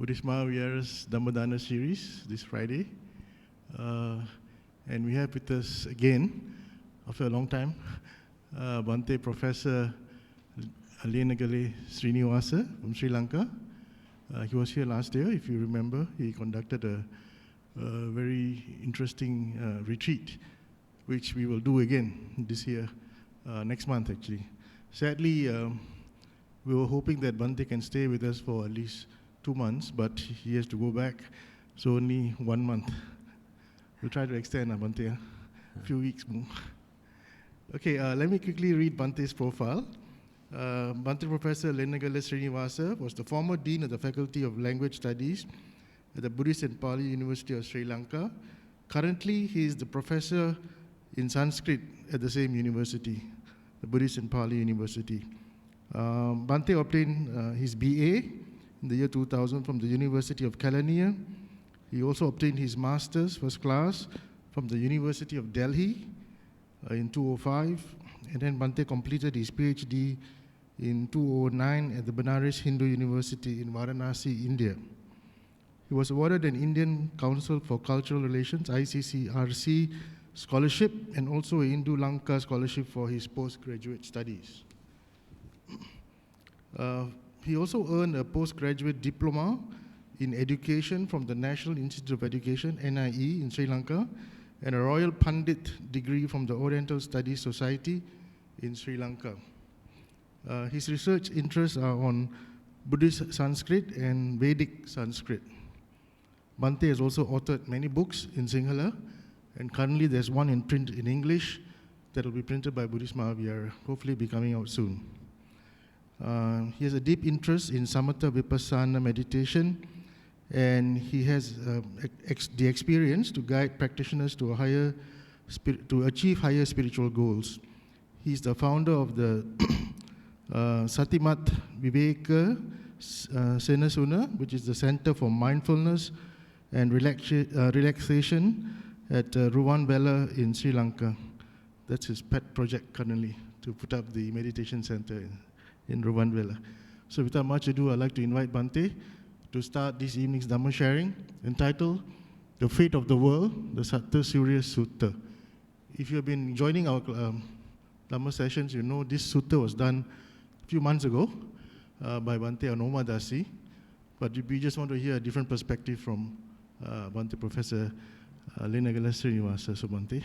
Buddhist Maha Vihara's Dhammadana series this Friday. And we have with us again, after a long time, Bhante Professor Lenagala Siriniwasa from Sri Lanka. He was here last year, if you remember. He conducted a very interesting retreat, which we will do again this year, next month actually. Sadly, we were hoping that Bhante can stay with us for at least 2 months, but he has to go back, so only 1 month. We'll try to extend Bhante, a few weeks more. Okay, let me quickly read Bhante's profile. Bhante Professor Lenagala Siriniwasa was the former Dean of the Faculty of Language Studies at the Buddhist and Pali University of Sri Lanka. Currently, he is the professor in Sanskrit at the same university, the Buddhist and Pali University. Bhante obtained his BA in the year 2000 from the University of Kelaniya. He also obtained his Master's First Class from the University of Delhi in 2005. And then Bhante completed his PhD in 2009 at the Benares Hindu University in Varanasi, India. He was awarded an Indian Council for Cultural Relations, ICCRC scholarship, and also a Hindu Lanka scholarship for his postgraduate studies. He also earned a postgraduate diploma in education from the National Institute of Education, NIE, in Sri Lanka, and a Royal Pandit degree from the Oriental Studies Society in Sri Lanka. His research interests are on Buddhist Sanskrit and Vedic Sanskrit. Bhante has also authored many books in Sinhala, and currently there's one in print in English that will be printed by Buddhist Maha Vihara, hopefully be coming out soon. He has a deep interest in Samatha Vipassana meditation, and he has the experience to guide practitioners to achieve higher spiritual goals. He's the founder of the Satimat Viveka Senasuna, which is the Center for Mindfulness and Relaxation at Ruvanvela in Sri Lanka. That's his pet project currently, to put up the meditation center in Ruvanvela. So without much ado, I'd like to invite Bhante to start this evening's Dhamma sharing, entitled The Fate of the World, the Satta Suriya Sutta. If you have been joining our Dhamma sessions, you know this sutta was done a few months ago by Bhante Anoma Dasi, but we just want to hear a different perspective from Bhante Professor Lenagala Siriniwasa. So Bhante.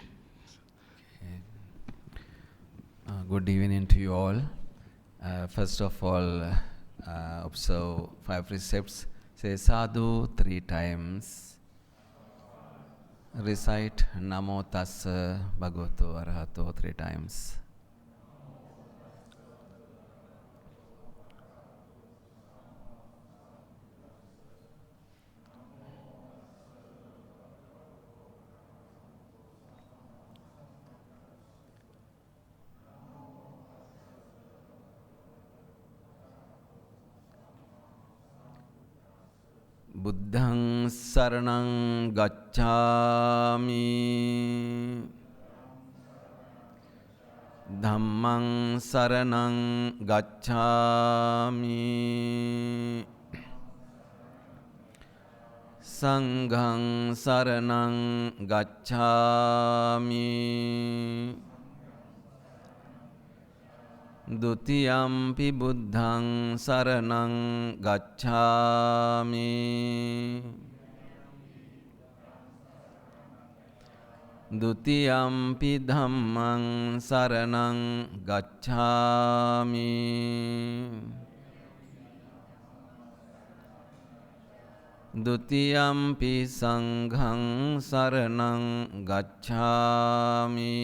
Good evening to you all. First of all, observe 5 precepts. Say sadhu 3 times. Recite Namo Tassa Bhagavato Arahato 3 times. Buddhaṃ saraṇaṃ gacchāmi, Dhammaṃ saraṇaṃ gacchāmi, Saṅghaṃ saraṇaṃ gacchāmi, Dutiyampi buddhaṃ saraṇaṃ gacchāmi, Dutiyampi dhammaṃ saraṇaṃ gacchāmi, Dutiyampi saṅghaṃ saraṇaṃ gacchāmi,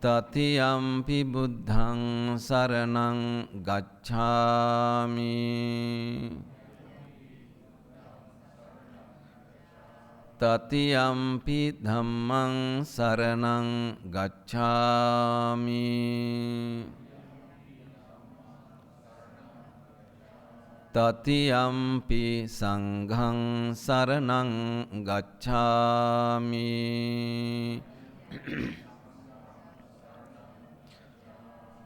Tatiyampi buddhaṃ saraṇaṃ gacchāmi, Tatiyampi dhammaṃ saraṇaṃ gacchāmi, Tatiyampi saṅghaṃ saraṇaṃ gacchāmi,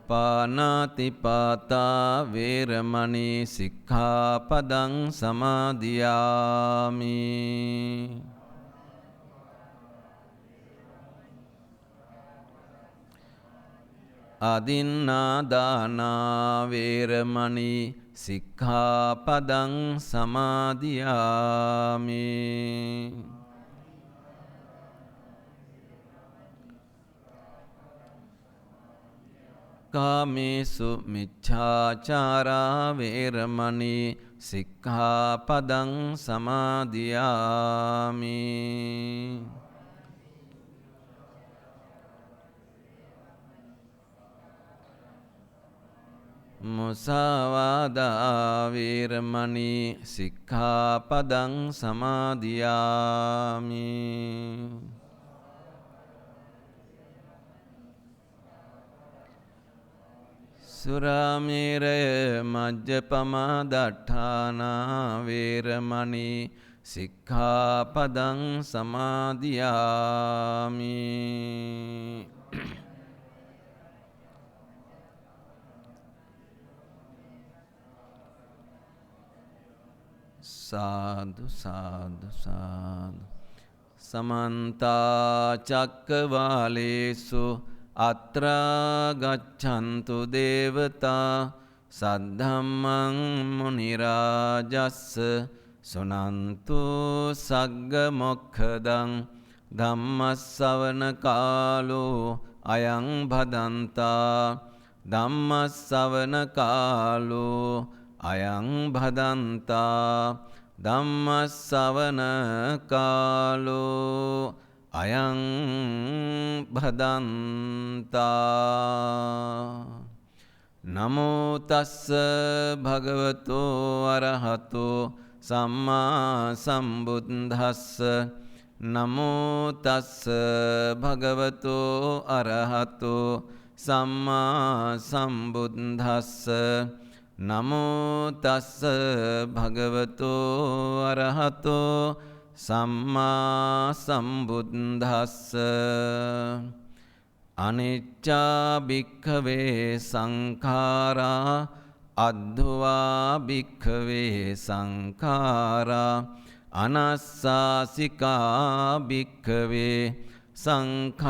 පානාතිපාතා වේරමණී සික්ඛාපදං සමාදියාමි. අදින්නාදානා වේරමණී සික්ඛාපදං සමාදියාමි. කාමේසු මිච්ඡාචාරා වේරමණී සික්ඛාපදං සමාදියාමි. මුසාවාදා වේරමණී සික්ඛාපදං සමාදියාමි. සුරාමේරය මජ්ජපමා දට්ඨානා වේරමණී සික්ඛාපදං සමාදියාමි. සාදු සාදු සාදු. සමන්තා චක්කවාලේසු අත්‍රා ගච්ඡන්තු දේවතා සද්ධම්මං මුනි රාජස්ස සුනන්තු සග්ග මොක්ඛදං ධම්මස්සවන කාලෝ අයං භදන්තා ධම්මස්සවන කාලෝ අයං භදන්තා ධම්මස්සවන කාලෝ අයං භදන්තා. නමෝ තස්ස භගවතෝ අරහතෝ සම්මා සම්බුද්දස්ස. නමෝ තස්ස භගවතෝ අරහතෝ සම්මා සම්බුද්දස්ස. නමෝ තස්ස භගවතෝ අරහතෝ සම්මා සම්බුද්දස්ස. අනිච්චා භික්ඛවේ සංඛාරා අද්ධවා භික්ඛවේ සංඛාරා අනස්සාසිකා භික්ඛවේ සංඛාරාති.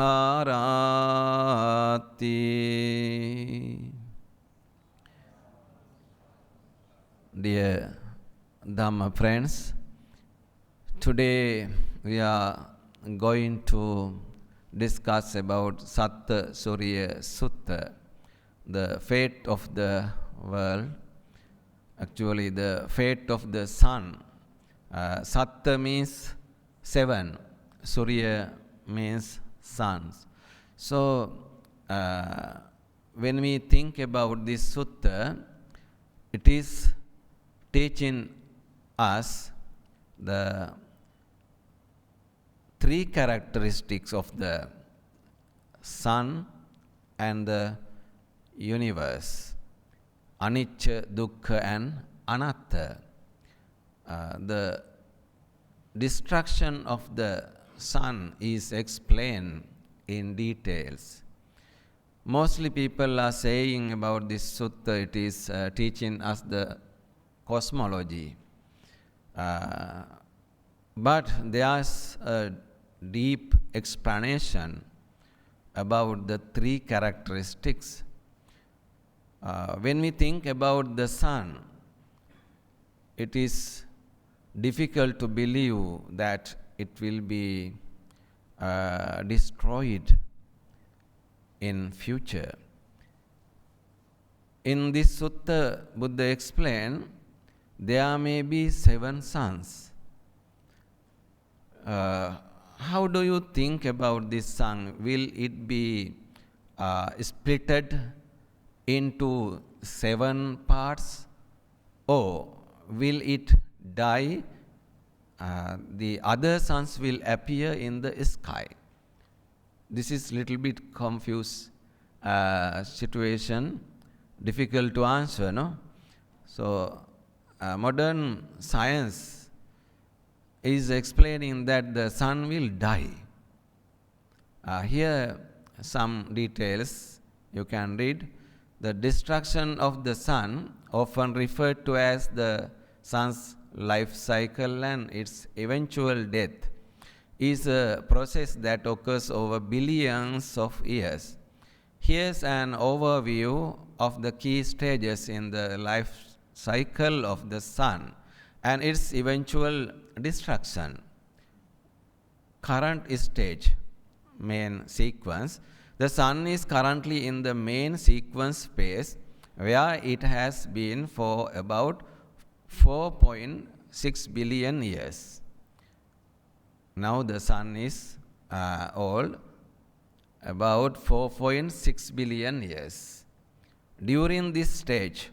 Dear Dhamma friends, today we are going to discuss about Satta Suriya Sutta, the fate of the world, actually the fate of the sun. Satta means 7, Suriya means suns. So when we think about this sutta, it is teaching us the 3 characteristics of the sun and the universe: anicca, dukkha and anatta. The destruction of the sun is explained in details. Mostly people are saying about this sutta, it is teaching us the cosmology. But there's a deep explanation about the 3 characteristics. When we think about the sun, it is difficult to believe that it will be destroyed in future. In this sutta, Buddha explained there may be 7 suns. How do you think about this sun? Will it be splitted into 7 parts, or will it die? The other suns will appear in the sky. This is little bit confused situation, difficult to answer, no? So modern science is explaining that the sun will die. Here some details you can read. The destruction of the sun, often referred to as the sun's life cycle and its eventual death, is a process that occurs over billions of years. Here's an overview of the key stages in the life cycle of the sun and its eventual destruction. Current stage, main sequence. The sun is currently in the main sequence phase, where it has been for about 4.6 billion years. Now the sun is old, about 4.6 billion years. During this stage,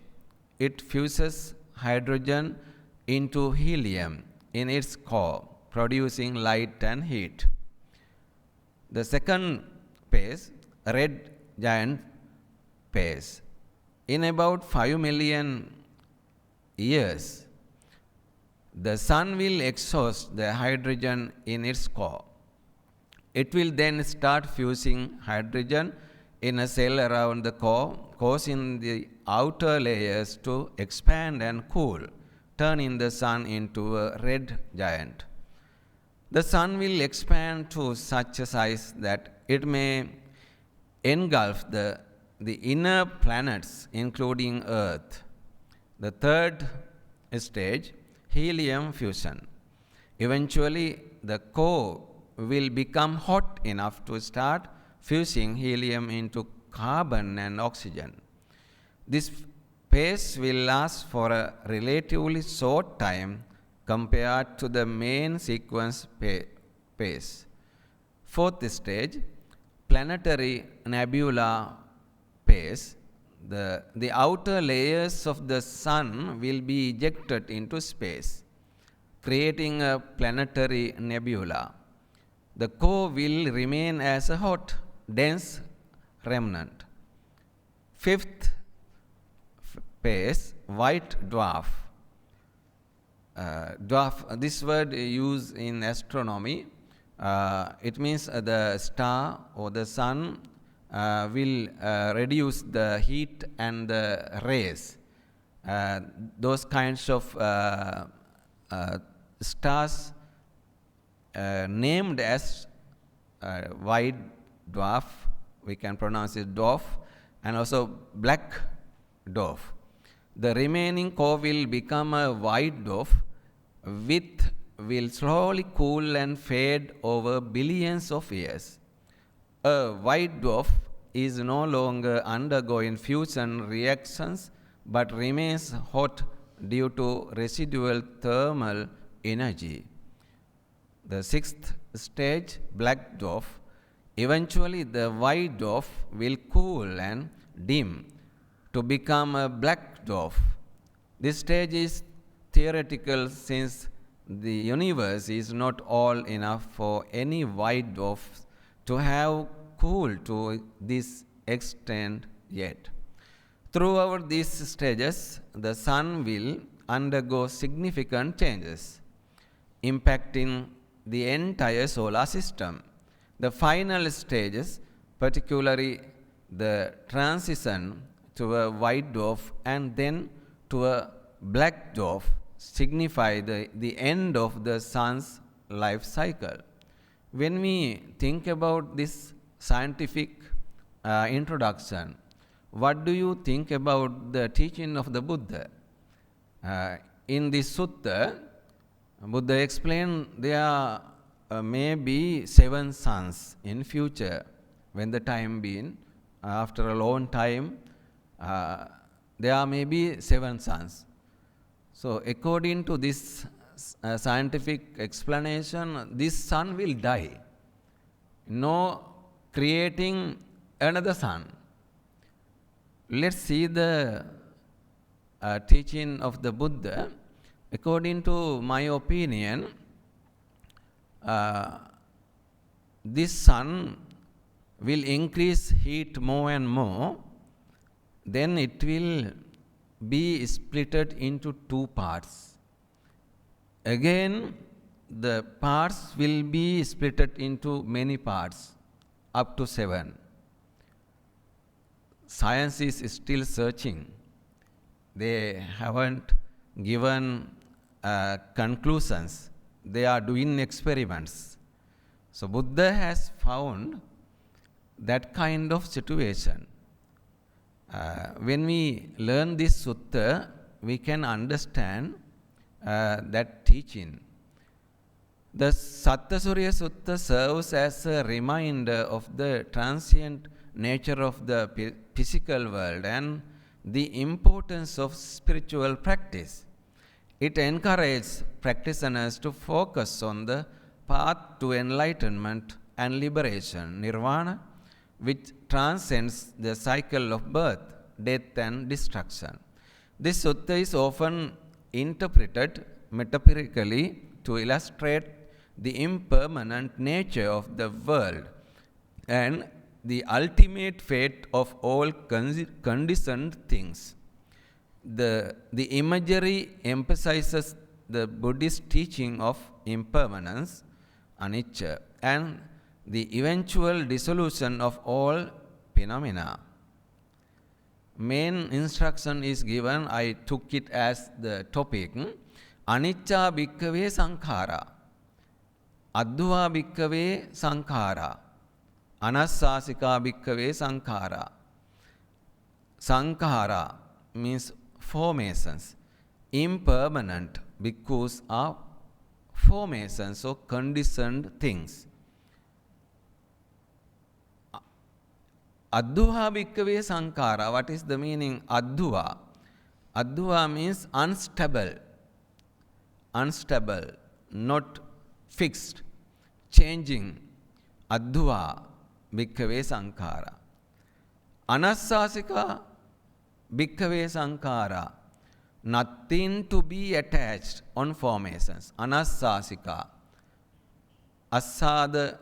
it fuses hydrogen into helium in its core, producing light and heat. The second phase, red giant phase. In about 5 million years, the sun will exhaust the hydrogen in its core. It will then start fusing hydrogen in a cell around the core, causing the outer layers to expand and cool, turning the sun into a red giant. The sun will expand to such a size that it may engulf the inner planets, including Earth. The third stage, helium fusion. Eventually, the core will become hot enough to start fusing helium into carbon and oxygen. This phase will last for a relatively short time compared to the main sequence phase. Fourth stage, planetary nebula phase. The outer layers of the sun will be ejected into space, creating a planetary nebula. The core will remain as a hot, dense remnant. Fifth phase, white dwarf. Dwarf, this word used in astronomy. It means the star or the sun will reduce the heat and the rays. Those kinds of stars named as white dwarf, we can pronounce it dwarf, and also black dwarf. The remaining core will become a white dwarf, which will slowly cool and fade over billions of years. A white dwarf is no longer undergoing fusion reactions but remains hot due to residual thermal energy. The sixth stage, black dwarf. Eventually, the white dwarf will cool and dim to become a black dwarf. This stage is theoretical since the universe is not all enough for any white dwarf to have cooled to this extent yet. Throughout these stages, the sun will undergo significant changes, impacting the entire solar system. The final stages, particularly the transition to a white dwarf and then to a black dwarf, signify the end of the sun's life cycle. When we think about this scientific introduction, what do you think about the teaching of the Buddha? In this sutta, Buddha explained there may be 7 suns in future when the time being, after a long time, there may be 7 suns. So according to this scientific explanation, this sun will die. No creating another sun. Let's see the teaching of the Buddha. According to my opinion, this sun will increase heat more and more, then it will be splitted into 2 parts. Again, the parts will be splitted into many parts, up to 7. science is still searching. They haven't given conclusions. They are doing experiments. So Buddha has found that kind of situation. When we learn this sutta, we can understand that teaching. The Satta Suriya Sutta serves as a reminder of the transient nature of the physical world and the importance of spiritual practice. It encourages practitioners to focus on the path to enlightenment and liberation, nirvana, which transcends the cycle of birth, death, and destruction. This sutta is often interpreted metaphorically to illustrate the impermanent nature of the world and the ultimate fate of all conditioned things. The imagery emphasizes the Buddhist teaching of impermanence, anicca, and the eventual dissolution of all phenomena. Main instruction is given, I took it as the topic, anicca bhikkhave sankhara, addhva bhikkhave sankhara, anassasika bhikkhave sankhara. Sankhara means formations. Impermanent bhikkhus are formations or conditioned things. Addhuva bhikkhave sankhara. What is the meaning? Addhuva. Addhuva means unstable. Unstable, not fixed, changing. Addhuva bhikkhave sankhara. Anassasika bhikkhave sankhara. Nothing to be attached on formations. Anassasika. Asada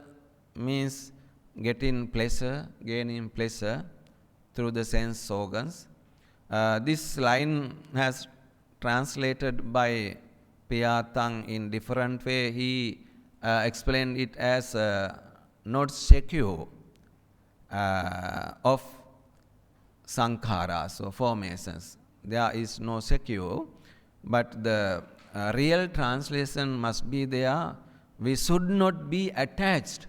means getting pleasure, gaining pleasure through the sense organs. This line has translated by Piyatang in different way. He explained it as not secure of sankharas or formations. There is no secure, but the real translation must be there. We should not be attached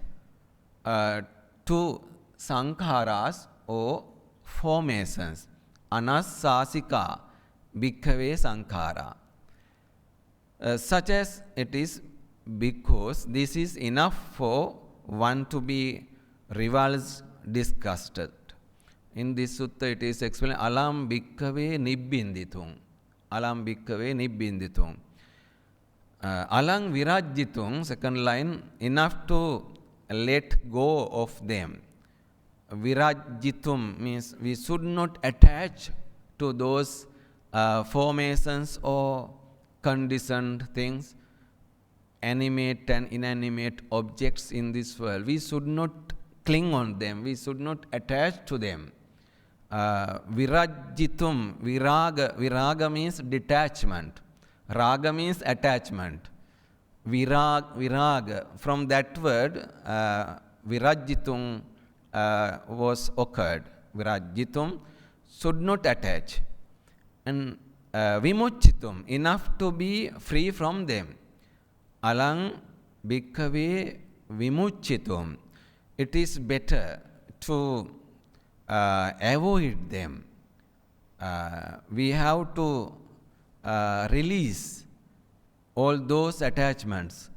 to sankharas or formations. Anassasika bhikkhave sankhara. Such as it is, because this is enough for one to be revulsed, disgusted. In this sutta it is explained, alam bhikkhave nibbinditum. Alam bhikkhave nibbinditum. Alang virajjitum, second line, enough to let go of them. Virajjitum means we should not attach to those formations or conditioned things, animate and inanimate objects in this world. We should not cling on them. We should not attach to them. Virajjitum, viraga means detachment. Raga means attachment. Viraga, from that word, virajjitum was occurred. Virajjitum, should not attach. And vimucchitum, enough to be free from them. Alang bhikkhave vimucchitum, it is better to avoid them. We have to release all those attachments.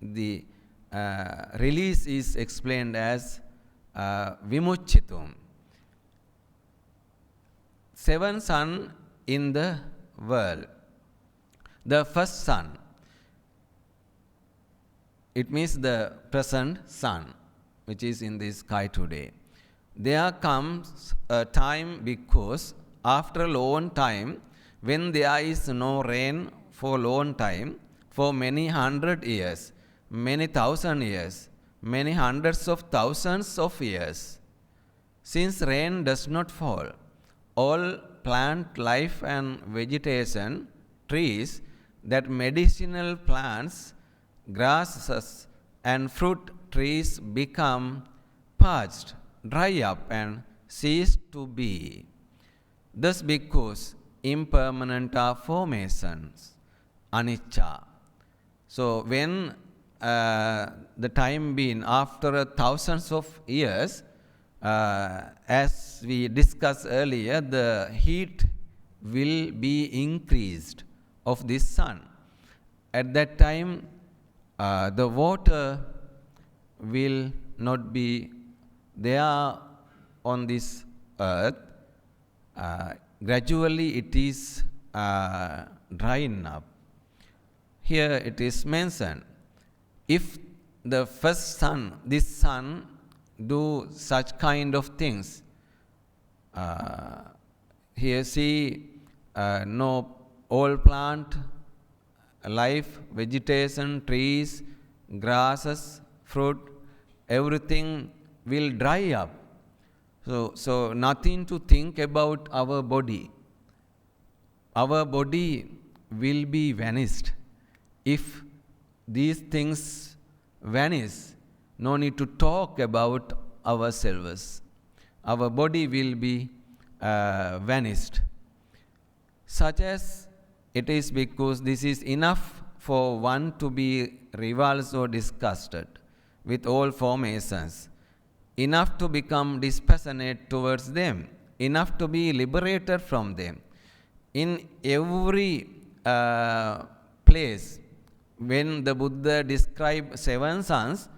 The release is explained as vimucchitum. 7 sun in the world. The first sun, it means the present sun, which is in the sky today. There comes a time, because after a long time, when there is no rain for a long time, for many 100 years, many 1,000 years, many hundreds of thousands of years, since rain does not fall, all plant life and vegetation, trees, that medicinal plants, grasses and fruit trees become parched, dry up and cease to be. Thus, because impermanent are formations, anicca. So, when the time being after thousands of years, as we discussed earlier, the heat will be increased of this sun. At that time, the water will not be there on this earth. Gradually it is drying up. Here it is mentioned, if the first sun, this sun, do such kind of things, here see no all plant, life, vegetation, trees, grasses, fruit, everything will dry up. So nothing to think about our body. Our body will be vanished. If these things vanish, no need to talk about ourselves. Our body will be vanished. Such as it is because this is enough for one to be revulsed or disgusted with all formations, enough to become dispassionate towards them, enough to be liberated from them. In every place, when the Buddha described 7 suns,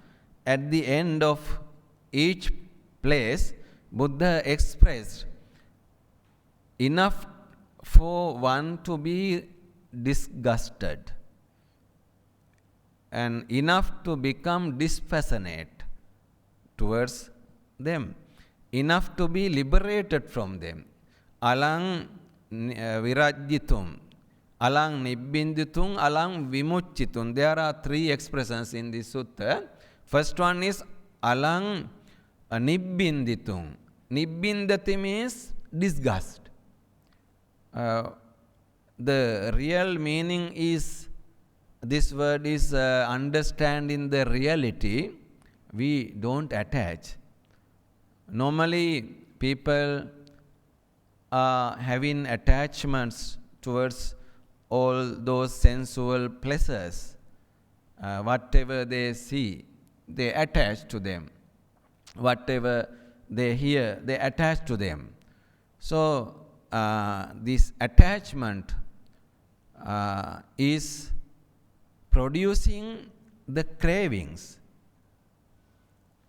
at the end of each place, Buddha expressed enough for one to be disgusted and enough to become dispassionate towards them, enough to be liberated from them. Alang virajjitum, alang nibbinditum, alang vimucchitum. There are 3 expressions in this sutta. First one is alang nibbinditum. Nibbindati means disgust. The real meaning is, this word is understanding the reality. We don't attach. Normally, people are having attachments towards all those sensual pleasures. Whatever they see, they attach to them. Whatever they hear, they attach to them. So, this attachment is producing the cravings.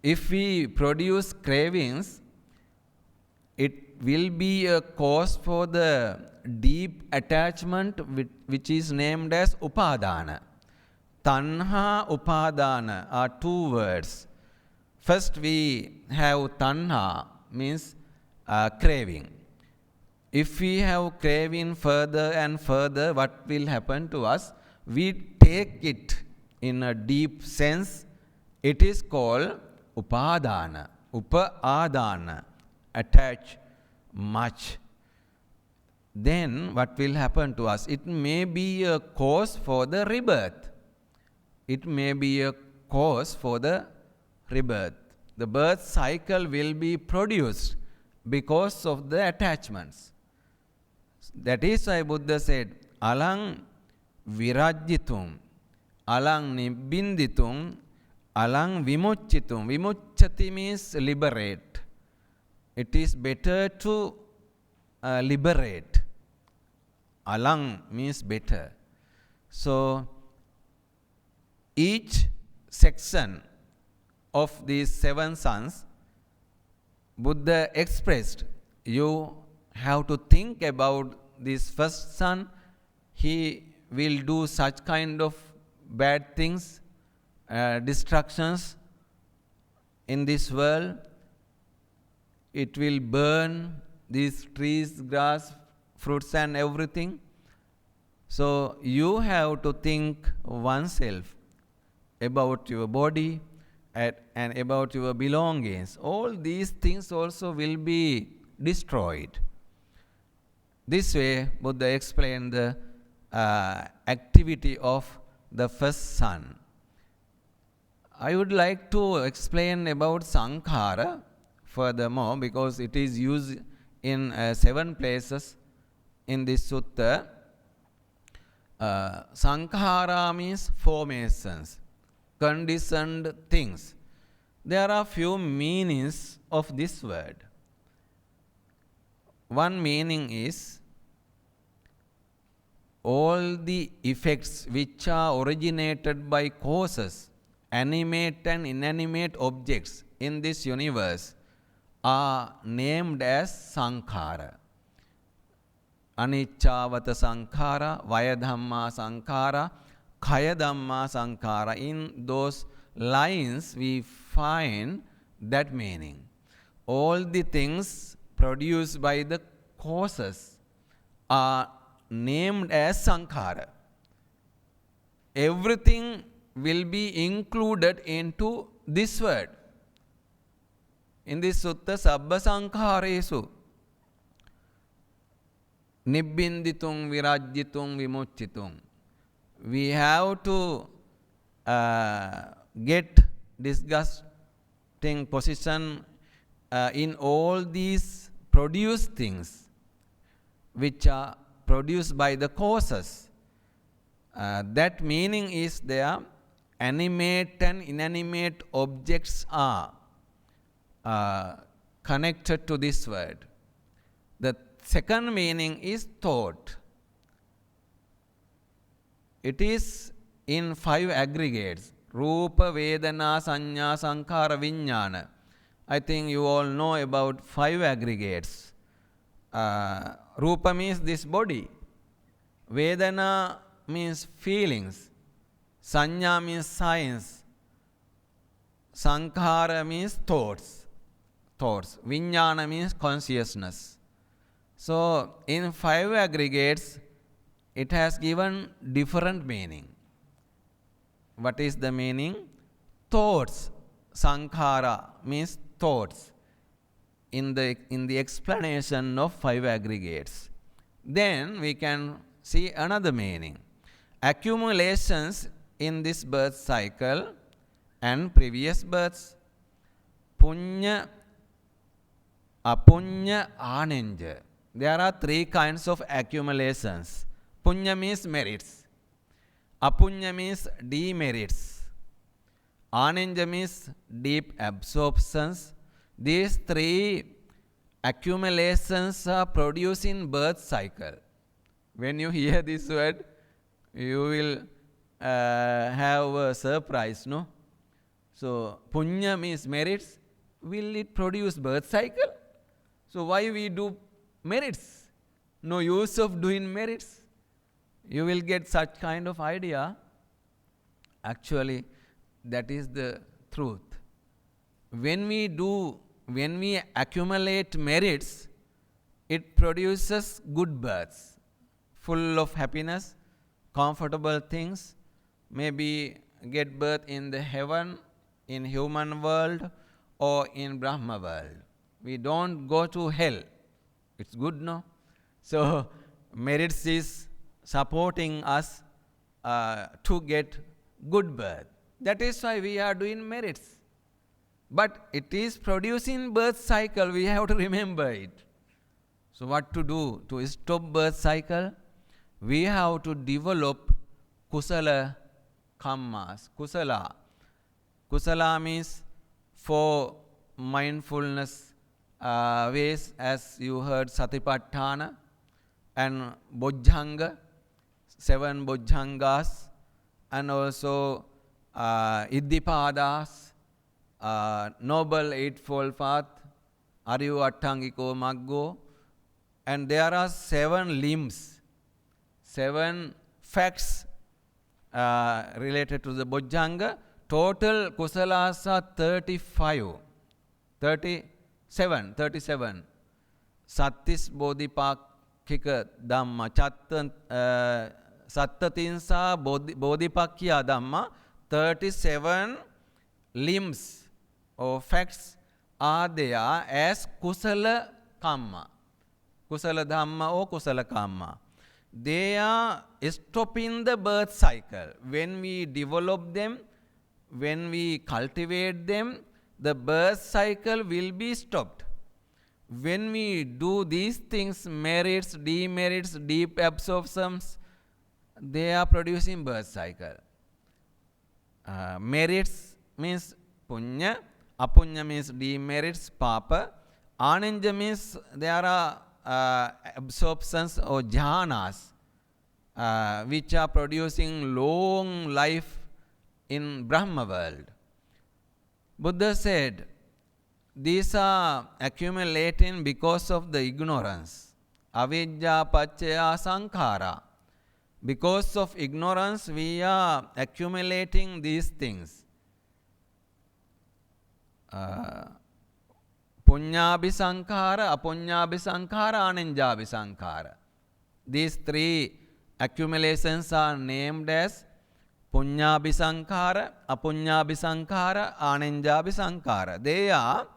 If we produce cravings, it will be a cause for the deep attachment which is named as upadana. Tanha, upadana are 2 words. First we have tanha, means craving. If we have craving further and further, what will happen to us? We take it in a deep sense. It is called upadana, upadana, attach much. Then what will happen to us? It may be a cause for the rebirth. It may be a cause for the rebirth. The birth cycle will be produced because of the attachments. That is why Buddha said, alang virajjitum, alang nibbinditum, alang vimucchitum. Vimucchati means liberate. It is better to liberate. Alang means better. So, each section of these 7 suns, Buddha expressed, you have to think about this first sun. He will do such kind of bad things, destructions in this world. It will burn these trees, grass, fruits and everything. So you have to think oneself about your body and about your belongings. All these things also will be destroyed. This way, Buddha explained the activity of the first sun. I would like to explain about sankhara furthermore, because it is used in 7 places in this sutta. Sankhara means formations, conditioned things. There are few meanings of this word. One meaning is all the effects which are originated by causes, animate and inanimate objects in this universe are named as sankhara. Anichavata sankhara, vayadhamma sankhara, khayadhamma sankhara. In those lines we find that meaning. All the things produced by the causes are named as sankhara. Everything will be included into this word. In this sutta, sabba sankharesu nibbinditung virajjitung vimucchitung. We have to get disgusting position in all these produced things which are produced by the causes. That meaning is there. Animate and inanimate objects are connected to this word. The second meaning is thought. It is in 5 aggregates. Rupa, Vedana, Sanya, Sankhara, Vijnana. I think you all know about 5 aggregates. Rupa means this body. Vedana means feelings. Sanya means science. Sankhara means thoughts. Vijnana means consciousness. So, in 5 aggregates, it has given different meaning. What is the meaning? Thoughts. Sankhara means thoughts. In the explanation of 5 aggregates. Then we can see another meaning. Accumulations in this birth cycle and previous births. Punya, apunya, anenja. There are 3 kinds of accumulations. Punya means merits. Apunya means demerits. Anenja means deep absorptions. These 3 accumulations are produced in birth cycle. When you hear this word, you will have a surprise, no? So, punya means merits. Will it produce birth cycle? So, why we do merits? No use of doing merits. You will get such kind of idea. Actually, that is the truth. When we accumulate merits, it produces good births, full of happiness, comfortable things, maybe get birth in the heaven, in human world, or in Brahma world. We don't go to hell. It's good, no? So, merits is supporting us to get good birth. That is why we are doing merits. But it is producing birth cycle, we have to remember it. So what to do to stop birth cycle? We have to develop kusala kammas. Kusala means 4 mindfulness ways, as you heard, satipatthana and bojjhanga, 7 bojjhangas, and also iddhipadas, Noble Eightfold Path, Ariyu Attangiko Maggo, and there are 7 limbs, 7 facts related to the Bojjhanga. Total kusalas are 37. Sattis Bodhipakkhika Dhamma, Sattatinsa Bodhipakkhya Dhamma, 37 limbs or facts are there as kusala kamma, kusala dhamma or kusala kamma. They are stopping the birth cycle. When we develop them, when we cultivate them, the birth cycle will be stopped. When we do these things, merits, demerits, deep absorptions, they are producing birth cycle. Merits means punya, apunya means demerits, papa. Ananja means there are absorptions or jhanas which are producing long life in Brahma world. Buddha said, these are accumulating because of the ignorance. Avidya paccaya sankhara. Because of ignorance, we are accumulating these things. Punyabhi sankhara, apunyabhi sankhara, anenjabhi sankhara. These three accumulations are named as punyabhi sankhara, apunyabhi sankhara, anenjabhi sankhara. They are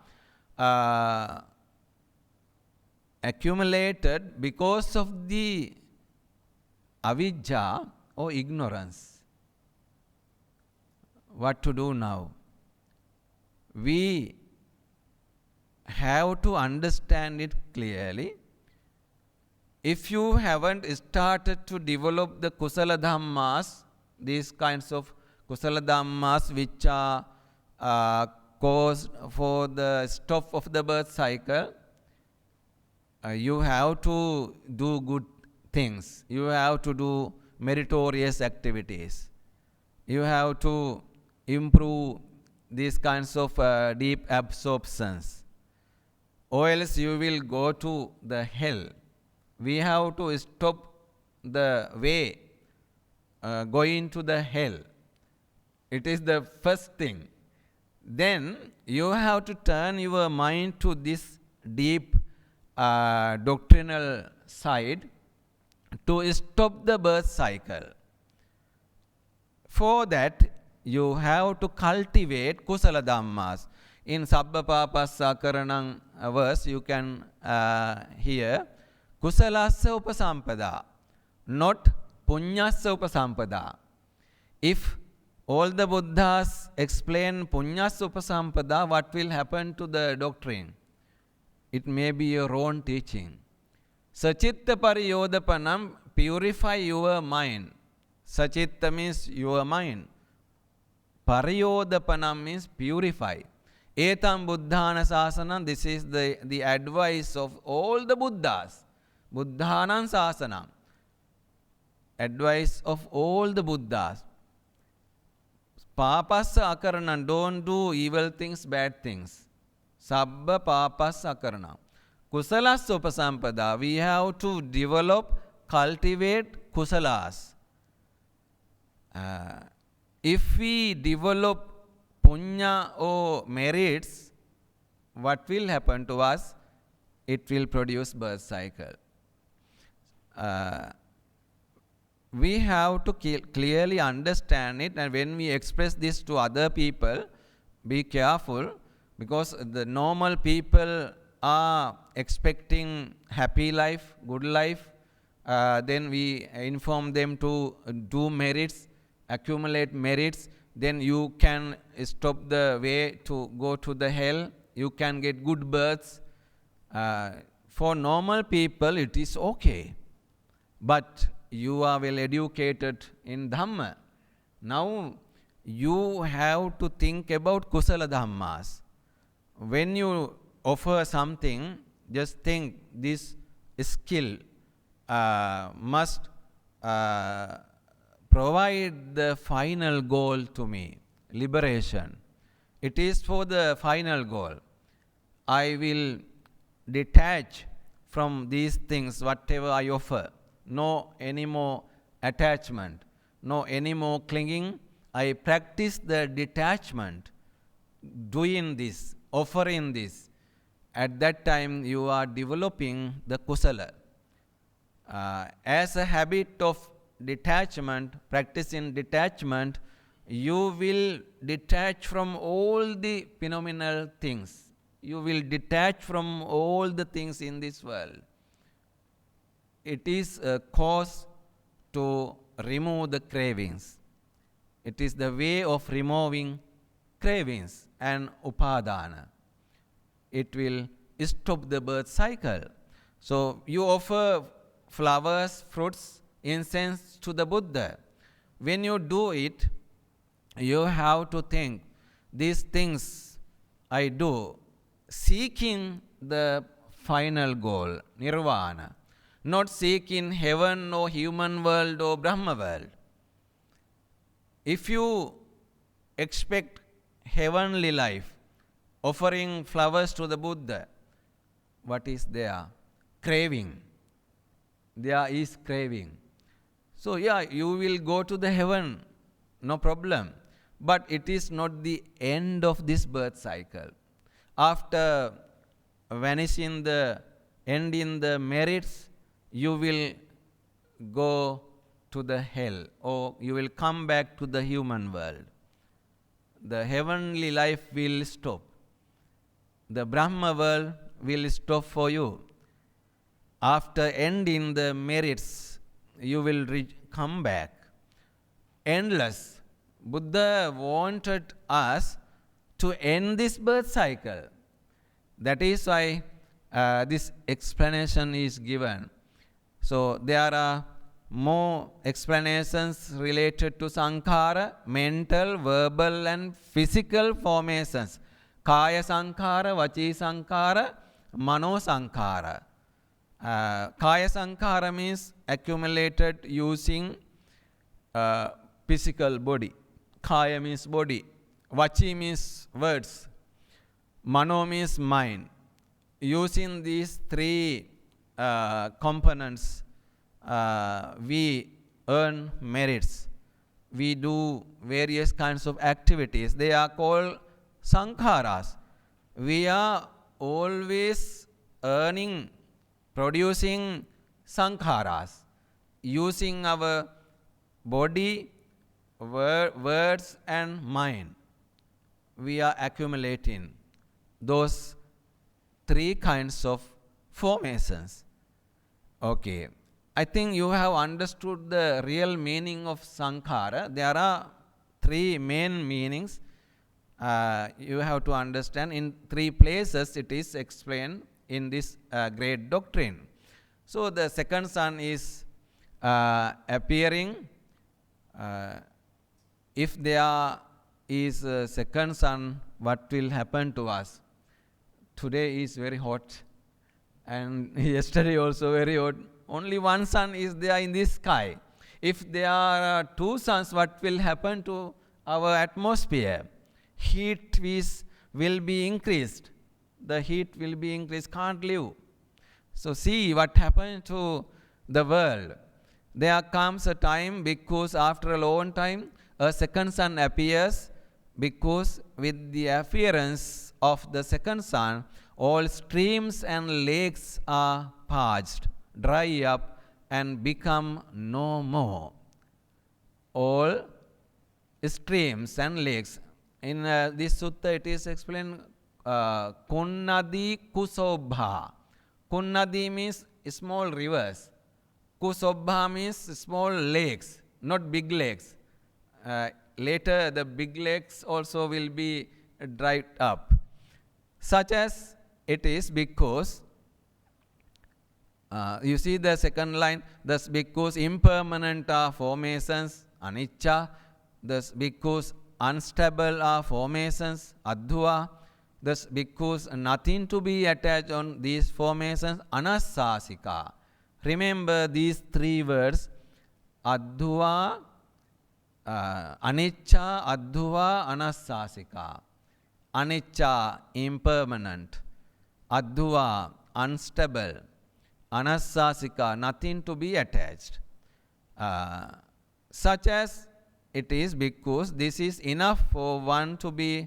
accumulated because of the avidya or ignorance. What to do now? We have to understand it clearly. If you haven't started to develop the kusala dhammas, these kinds of kusala dhammas which are cause for the stop of the birth cycle, you have to do good things. You have to do meritorious activities. You have to improve these kinds of deep absorptions, or else you will go to the hell. We have to stop the way going to the hell. It is the first thing. Then you have to turn your mind to this deep doctrinal side to stop the birth cycle. For that, you have to cultivate kusala dhammas. In Sabba Papassa Karanam verse, you can hear Kusalassa Upasampada, not Punyassa Upasampada. If all the Buddhas explain Punyassa Upasampada, what will happen to the doctrine? It may be your own teaching. Sachitta Pariyodapanam, purify your mind. Sachitta means your mind. Pariyodapanam means purify. Etam Buddhana Sasanam, this is the advice of all the Buddhas. Buddhanam Sasanam. Advice of all the Buddhas. Papassa akaranam, don't do evil things, bad things. Sabba papassa akaranam. Kusalas upasampada, we have to develop, cultivate kusalas. If we develop punya or merits, what will happen to us? It will produce birth cycle. We have to clearly understand it, and when we express this to other people, be careful, because the normal people are expecting happy life, good life. Then we inform them to do merits, accumulate merits. Then you can stop the way to go to the hell. You can get good births. For normal people, it is okay. But you are well educated in Dhamma. Now, you have to think about Kusala Dhammas. When you offer something, just think this skill must provide the final goal to me, liberation. It is for the final goal. I will detach from these things, whatever I offer. No any more attachment, no any more clinging. I practice the detachment, doing this, offering this. At that time, you are developing the kusala. As a habit of detachment, practicing detachment, you will detach from all the phenomenal things. You will detach from all the things in this world. It is a cause to remove the cravings. It is the way of removing cravings and upadana. It will stop the birth cycle. So you offer flowers, fruits, incense to the Buddha. When you do it, you have to think, these things I do seeking the final goal, nirvana, not seeking heaven or human world or Brahma world. If you expect heavenly life, offering flowers to the Buddha, what is there? Craving. There is craving. So yeah, you will go to the heaven, no problem. But it is not the end of this birth cycle. After vanishing the end in the merits, you will go to the hell, or you will come back to the human world. The heavenly life will stop. The Brahma world will stop for you. After ending the merits, you will come back. Endless. Buddha wanted us to end this birth cycle. That is why this explanation is given. So there are more explanations related to sankhara, mental, verbal and physical formations. Kaya sankhara, vachi sankhara, mano sankhara. Kaya sankhara means accumulated using physical body. Kaya means body. Vachi means words. Mano means mind. Using these three components, we earn merits. We do various kinds of activities. They are called sankharas. We are always earning, producing sankharas, using our body, words and mind. We are accumulating those three kinds of formations. Okay. I think you have understood the real meaning of sankhara. There are three main meanings. You have to understand. In three places it is explained in this great doctrine. So the second son is appearing. If there is a second sun, what will happen to us? Today is very hot, and yesterday also very hot. Only one sun is there in this sky. If there are two suns, what will happen to our atmosphere? Heat will be increased. The heat will be increased, can't live. So see what happened to the world. There comes a time, because after a long time, a second sun appears, because with the appearance of the second sun, all streams and lakes are parched, dry up and become no more. All streams and lakes. In this sutta it is explained, Kunnadi Kusobha. Kunnadi means small rivers. Kusobha means small lakes, not big lakes. Later the big lakes also will be dried up. Such as it is because, you see the second line, thus because impermanent are formations, anicca, thus because unstable are formations, adhva, thus because nothing to be attached on these formations, anassasika. Remember these three words, adhva, anicca, adhva, anassasika. Anicca, impermanent. Adhva, unstable. Anassasika, nothing to be attached. Such as it is because this is enough for one to be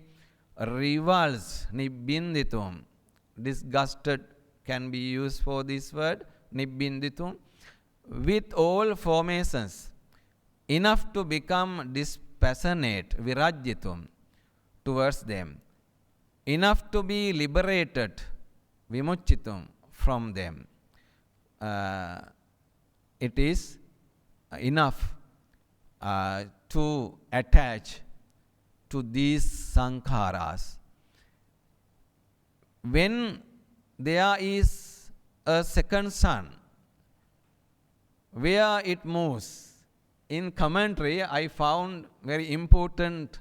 revulsed, nibbinditum. Disgusted can be used for this word, nibbinditum. With all formations, enough to become dispassionate, virajyitum, towards them. Enough to be liberated, vimucchitum, from them. It is enough to attach to these sankharas. When there is a second sun, where it moves? In commentary, I found very important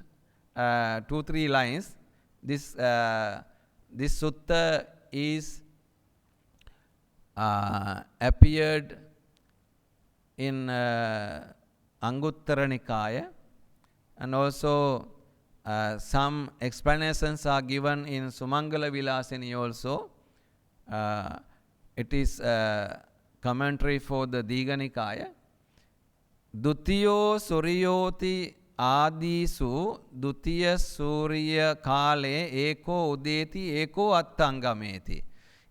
2-3 lines. This sutta is appeared in Anguttara Nikaya, and also some explanations are given in Sumangala Vilasini also. It is commentary for the Digha Nikaya. Dutiyo suriyoti adisu dutiya suriya kale eko udeti eko attangameti.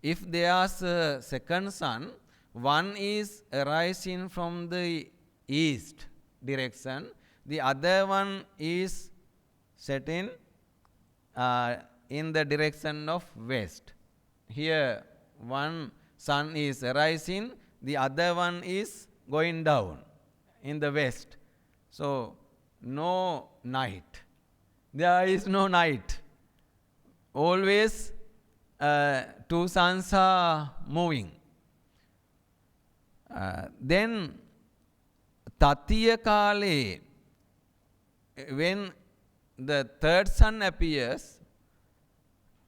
If there's a second sun, one is arising from the east direction, the other one is setting in the direction of west. Here one sun is arising, the other one is going down in the west. So no night. There is no night. Always two suns are moving. Then Tatiya Kale, when the third sun appears,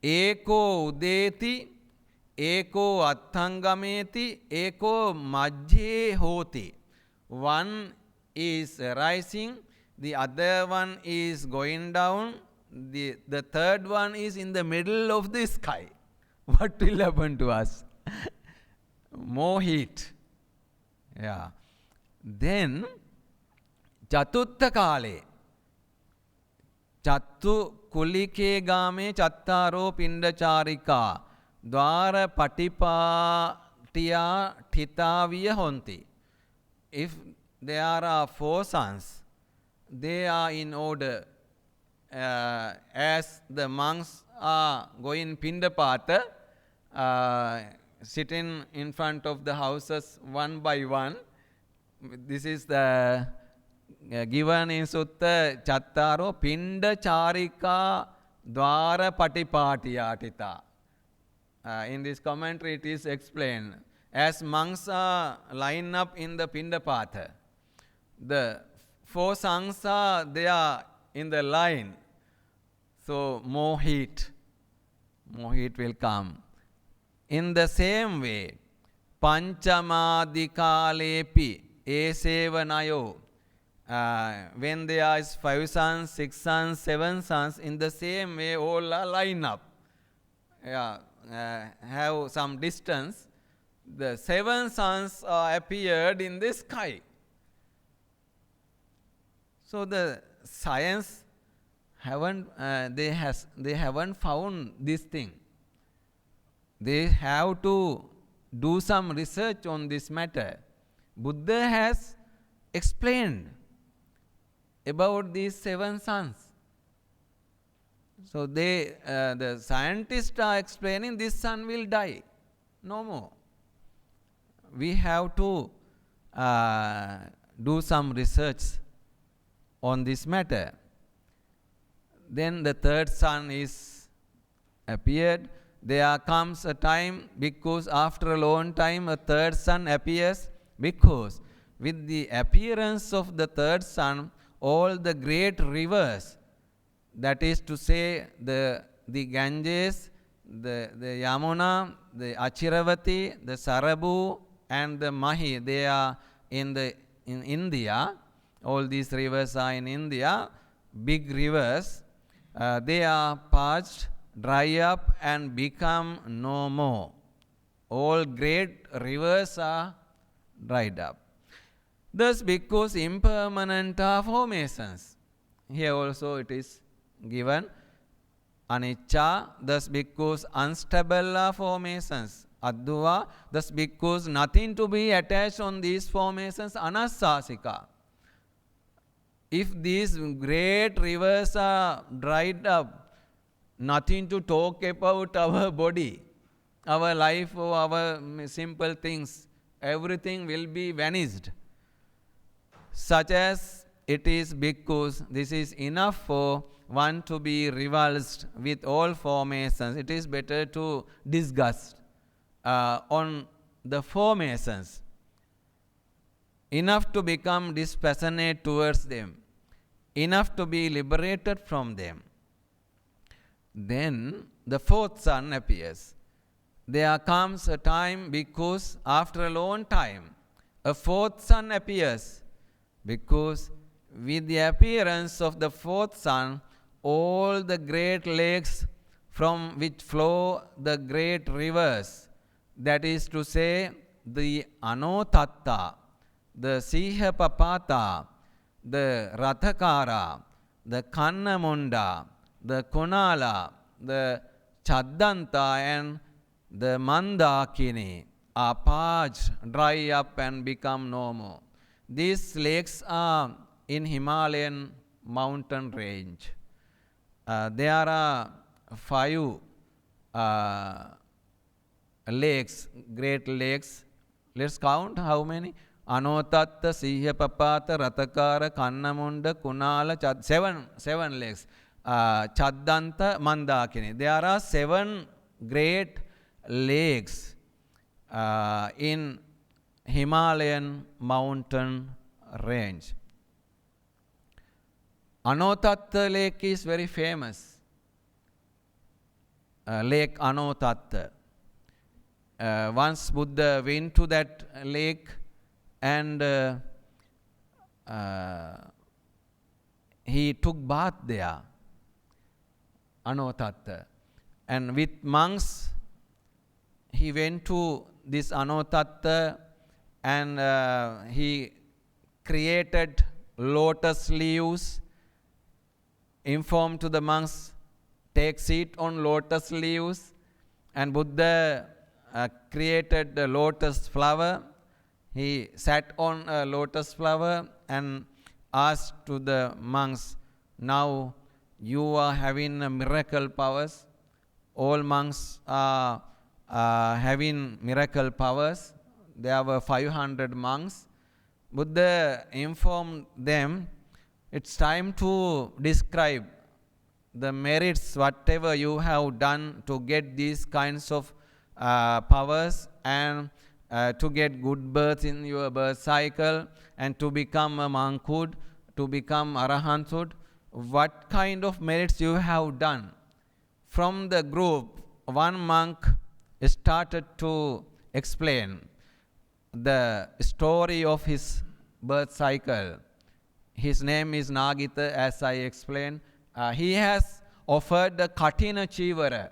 Eko Udeti, Eko Attangameti, Eko Majje Hoti. One is rising, the other one is going down, the third one is in the middle of the sky. What will happen to us? More heat. Yeah. Then Chatutta Kale, Chattu Kulike Game Chattaro Pindacharika, Dwara Patipatiya Titaviya Honti. If there are 4 suns, they are in order. As the monks are going Pindapata, sitting in front of the houses one by one. This is the given in Sutta Chattaro Pinda Charika Dwara Patipatiyatita. In this commentary it is explained. As monks are lined up in the Pindapata, the 4 suns are there in the line. So more heat will come. In the same way, Panchamadikalepi Esevanayo, when there is 5 suns, 6 suns, 7 suns, in the same way all are lined up. Have some distance. The 7 suns appeared in the sky. So the science they haven't found this thing. They have to do some research on this matter. Buddha has explained about these 7 suns. So the scientists are explaining this sun will die. No more. We have to do some research on this matter. Then the third sun is appeared. There comes a time, because after a long time a third sun appears, because with the appearance of the third sun, all the great rivers, that is to say the Ganges, the Yamuna, the Achiravati, the Sarabu and the Mahi, they are in India. All these rivers are in India, big rivers. They are parched, dry up and become no more. All great rivers are dried up. Thus, because impermanent are formations. Here also it is given anicca, thus because unstable are formations. Adduva, thus because nothing to be attached on these formations. Anassasika. If these great rivers are dried up, nothing to talk about our body, our life or our simple things, everything will be vanished. Such as it is because this is enough for one to be revulsed with all formations, it is better to disgust on the formations, enough to become dispassionate towards them, enough to be liberated from them. Then the fourth son appears. There comes a time, because after a long time, a fourth son appears, because with the appearance of the fourth son, all the great lakes from which flow the great rivers, that is to say, the Anotatta, the Sihapapata, the Rathakara, the Kannamunda, the Kunala, the Chaddanta, and the Mandakini are parched, dry up, and become no more. These lakes are in Himalayan mountain range. There are 5 lakes, great lakes. Let's count how many. Anotatta, Sihapapata, Rathakara, Kannamunda, Kunala, seven lakes. Chaddanta, Mandakini. There are 7 great lakes in Himalayan mountain range. Anotatta lake is very famous. Lake Anotatta. Once Buddha went to that lake and he took bath there, Anotatta. And with monks, he went to this Anotatta and he created lotus leaves, informed to the monks, take seat on lotus leaves, and Buddha created the lotus flower. He sat on a lotus flower and asked to the monks, now you are having miracle powers. All monks are having miracle powers. There were 500 monks. Buddha informed them, it's time to describe the merits, whatever you have done to get these kinds of powers, and to get good birth in your birth cycle, and to become a monkhood, to become arahanthood. What kind of merits you have done? From the group, one monk started to explain the story of his birth cycle. His name is Nagita, as I explained. He has offered the Katina Chivara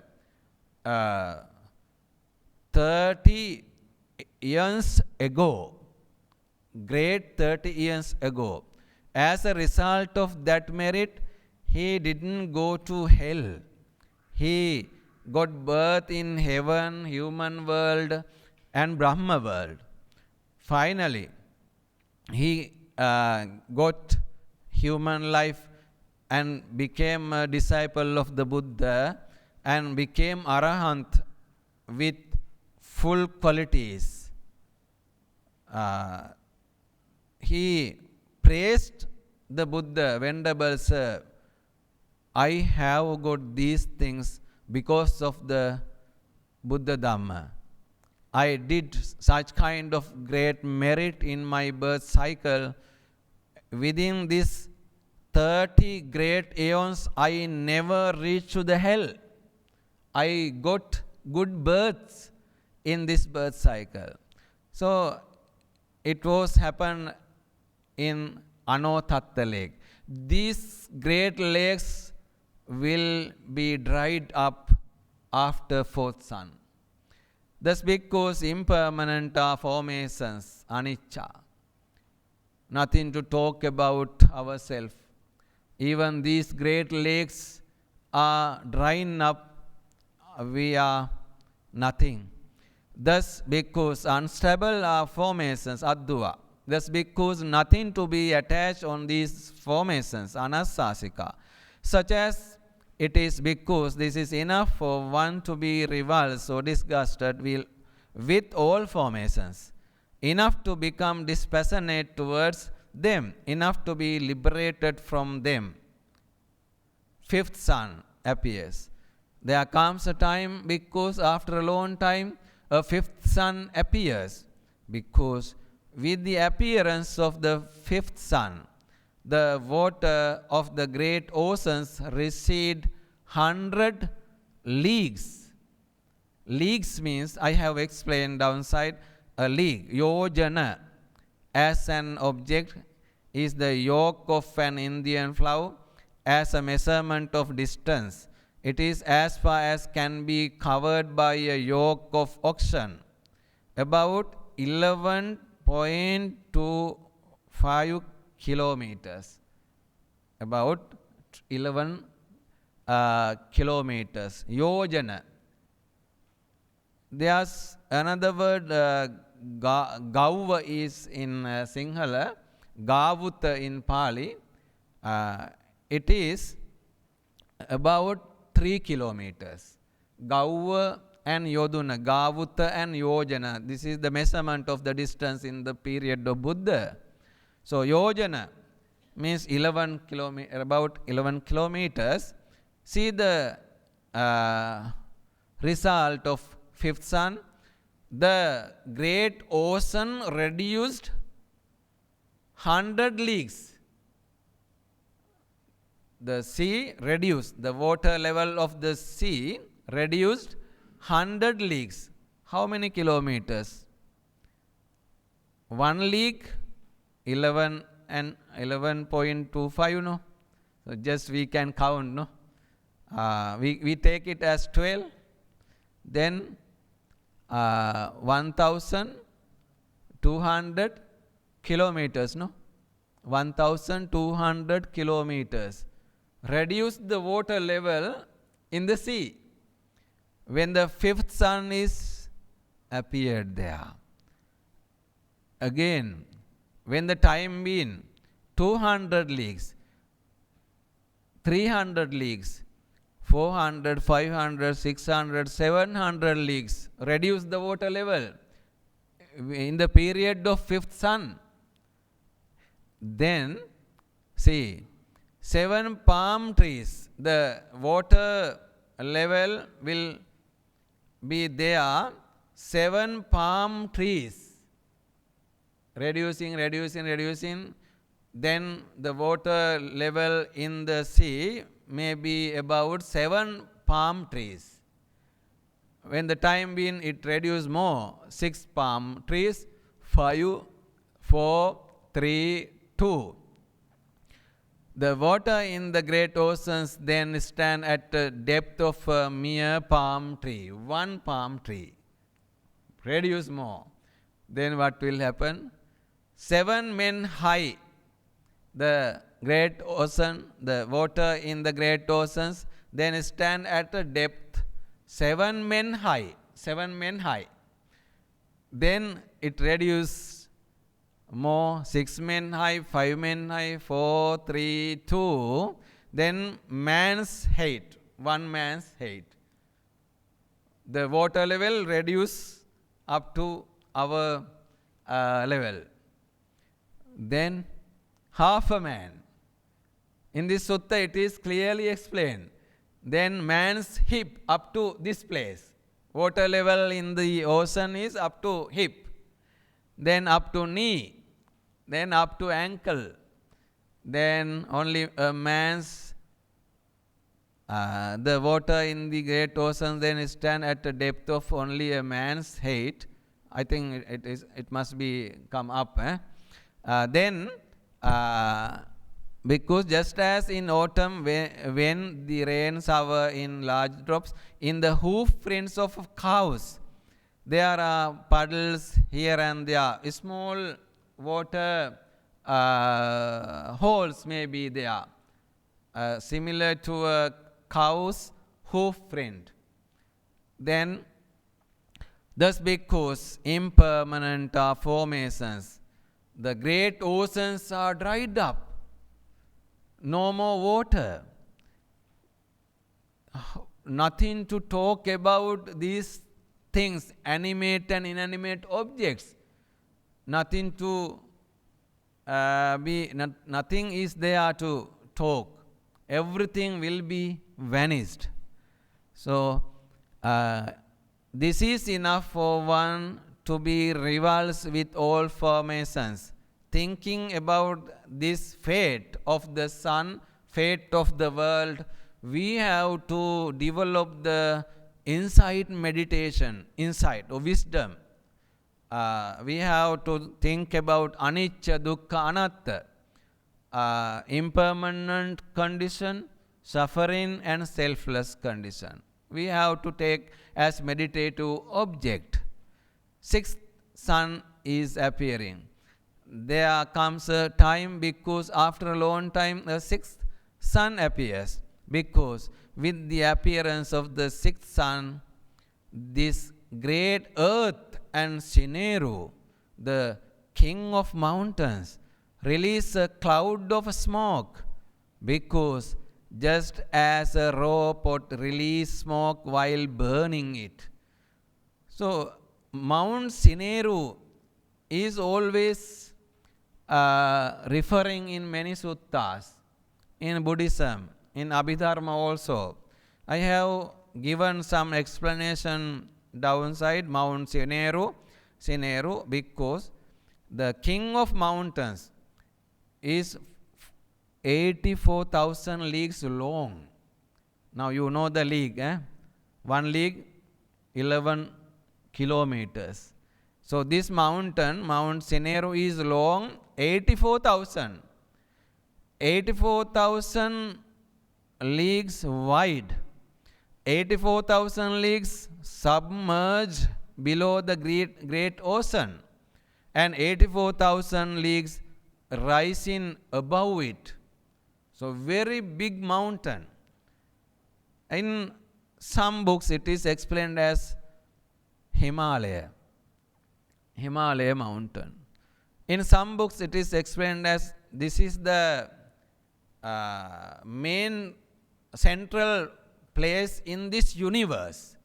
30 years ago, great 30 years ago. As a result of that merit, he didn't go to hell. He got birth in heaven, human world, and Brahma world. Finally, he got human life and became a disciple of the Buddha and became Arahant with full qualities. He praised the Buddha, Venerable Sir, I have got these things because of the Buddha Dhamma. I did such kind of great merit in my birth cycle. Within this 30 great aeons, I never reached to the hell. I got good births in this birth cycle. So it was happened in Anotatta lake. These great lakes will be dried up after fourth sun. Thus, because impermanent are formations, anicca. Nothing to talk about ourselves. Even these great lakes are drying up. We are nothing. Thus, because unstable are formations, addhuva. Thus, because nothing to be attached on these formations, anassasika. Such as it is because this is enough for one to be revulsed or disgusted with all formations, enough to become dispassionate towards them, enough to be liberated from them. fifth sun appears. There comes a time because after a long time a fifth sun appears, because with the appearance of the fifth sun, the water of the great oceans recede 100 leagues. Leagues means, I have explained downside, a league, yojana, as an object is the yoke of an Indian plough as a measurement of distance. It is as far as can be covered by a yoke of oxen, about 11.25 kilometers. About 11 kilometers. Yojana. There's another word, Gauva is in Sinhala, Gavuta in Pali. It is about 3 kilometers. Gauva and Yoduna, Gavuta and Yojana. This is the measurement of the distance in the period of Buddha. So Yojana means 11 about 11 kilometers. See the result of fifth sun. The great ocean reduced 100 leagues. The sea reduced, the water level of the sea reduced 100 leagues. How many kilometers? 1 league, 11 and 11.25, no? So just we can count, no? We take it as 12. Then 1,200 kilometers, no? 1,200 kilometers. Reduce the water level in the sea when the fifth sun is appeared there. Again, when the time been 200 leagues, 300 leagues, 400, 500, 600, 700 leagues, reduce the water level in the period of fifth sun. Then, see, 7 palm trees, the water level will be there, 7 palm trees, reducing, then the water level in the sea may be about 7 palm trees. When the time being, it reduced more, 6 palm trees, 5, 4, 3, 2. The water in the great oceans then stand at the depth of a mere palm tree, 1 palm tree. Reduce more. Then what will happen? 7 men high. The great ocean, the water in the great oceans then stand at a depth 7 men high. 7 men high. Then it reduces more, 6 men high, 5 men high, 4, 3, 2. Then man's height, 1 man's height. The water level reduce up to our level. Then half a man. In this sutta it is clearly explained. Then man's hip up to this place. Water level in the ocean is up to hip. Then up to knee. Then up to ankle. Then only a man's, the water in the great ocean then stand at a depth of only a man's height. I think it must be come up. Then, because just as in autumn when the rains are in large drops, in the hoof prints of cows, there are puddles here and there, small water holes may be there, similar to a cow's hoof print. Then, thus because impermanent are formations, the great oceans are dried up, no more water. Nothing to talk about these things, animate and inanimate objects. Nothing to nothing is there to talk everything will be vanished. So, this is enough for one to be revulsed with all formations. Thinking about this fate of the sun, fate of the world, we have to develop the insight meditation, insight or wisdom. We have to think about anicca, dukkha, anatta, impermanent condition, suffering and selfless condition. We have to take as meditative object. Sixth sun is appearing. There comes a time because after a long time the sixth sun appears, because with the appearance of the sixth sun, this great earth and Sineru, the king of mountains, release a cloud of smoke, because just as a raw pot release smoke while burning it. So Mount Sineru is always referring in many suttas, in Buddhism, in Abhidharma also. I have given some explanation downside Mount Sineru, because the king of mountains is 84,000 leagues long. Now you know the league, 1 league, 11 kilometers. So this mountain, Mount Sineru, is long 84,000. 84,000 leagues wide. 84,000 leagues submerged below the great ocean. And 84,000 leagues rising above it. So very big mountain. In some books it is explained as Himalaya mountain. In some books it is explained as this is the main central place in this universe,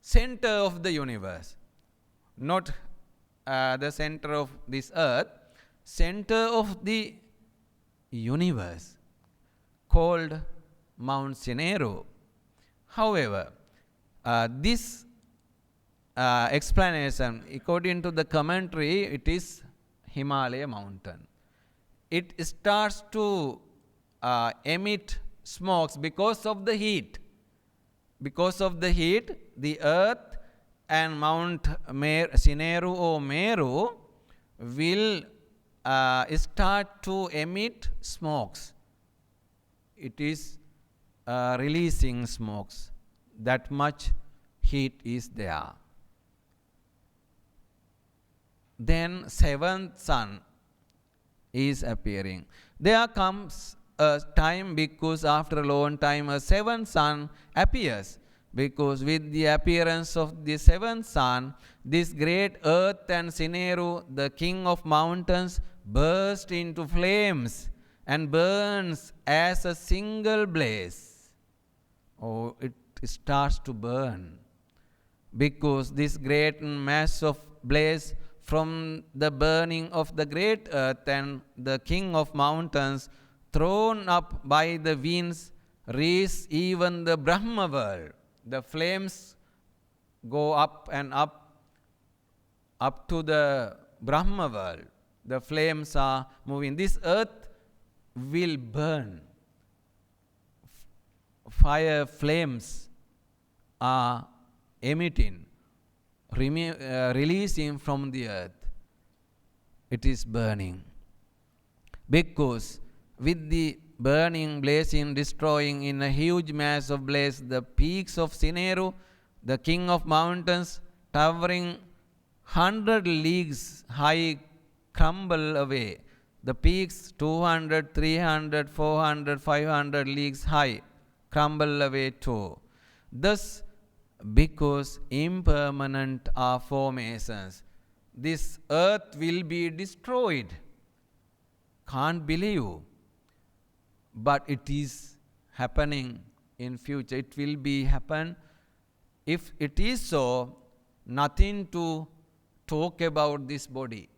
center of the universe, not the center of this earth, center of the universe, called Mount Sineru. However, this explanation, according to the commentary, it is Himalaya mountain. It starts to emit smokes because of the heat. Because of the heat, the earth and Mount Sineru or Meru will start to emit smokes. It is releasing smokes. That much heat is there. Then seventh sun is appearing. There comes a time, because after a long time a seventh sun appears, because with the appearance of the seventh sun, this great earth and Sineru, the king of mountains, burst into flames and burns as a single blaze. Oh, it starts to burn, because this great mass of blaze from the burning of the great earth and the king of mountains, thrown up by the winds, reach even the Brahma world. The flames go up and up to the Brahma world. The flames are moving. This earth will burn. Fire flames are emitting, releasing from the earth. It is burning. Because with the burning, blazing, destroying in a huge mass of blaze, the peaks of Sineru, the king of mountains, towering 100 leagues high, crumble away. The peaks 200, 300, 400, 500 leagues high crumble away too. Thus, because impermanent are formations, this earth will be destroyed. Can't believe. But it is happening in future. It will be happen. If it is so, nothing to talk about this body.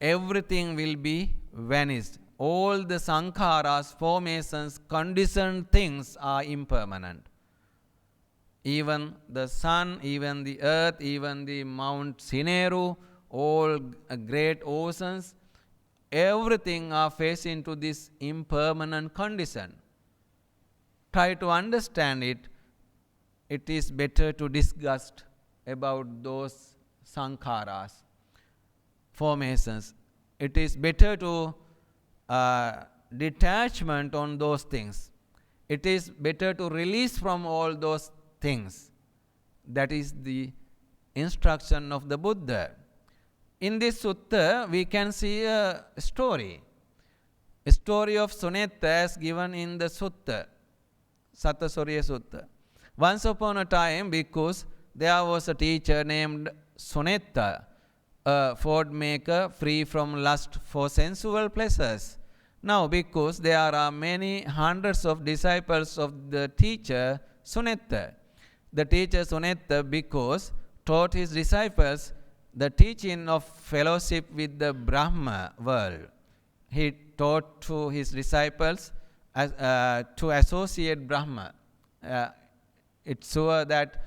Everything will be vanished. all the sankharas, formations, conditioned things are impermanent. Even the sun, even the earth, even the Mount Sineru, all great oceans, everything are facing to this impermanent condition. Try to understand it. It is better to discuss about those sankharas, formations. It is better to detachment on those things. It is better to release from all those things. That is the instruction of the Buddha. In this sutta, we can see a story of Sunetta as given in the sutta, Satta Suriya Sutta. Once upon a time, because there was a teacher named Sunetta, a ford maker free from lust for sensual pleasures. Now, because there are many hundreds of disciples of the teacher Sunetta, the teacher Sunetta, because taught his disciples the teaching of fellowship with the Brahma world. He taught to his disciples to associate Brahma. It's sure that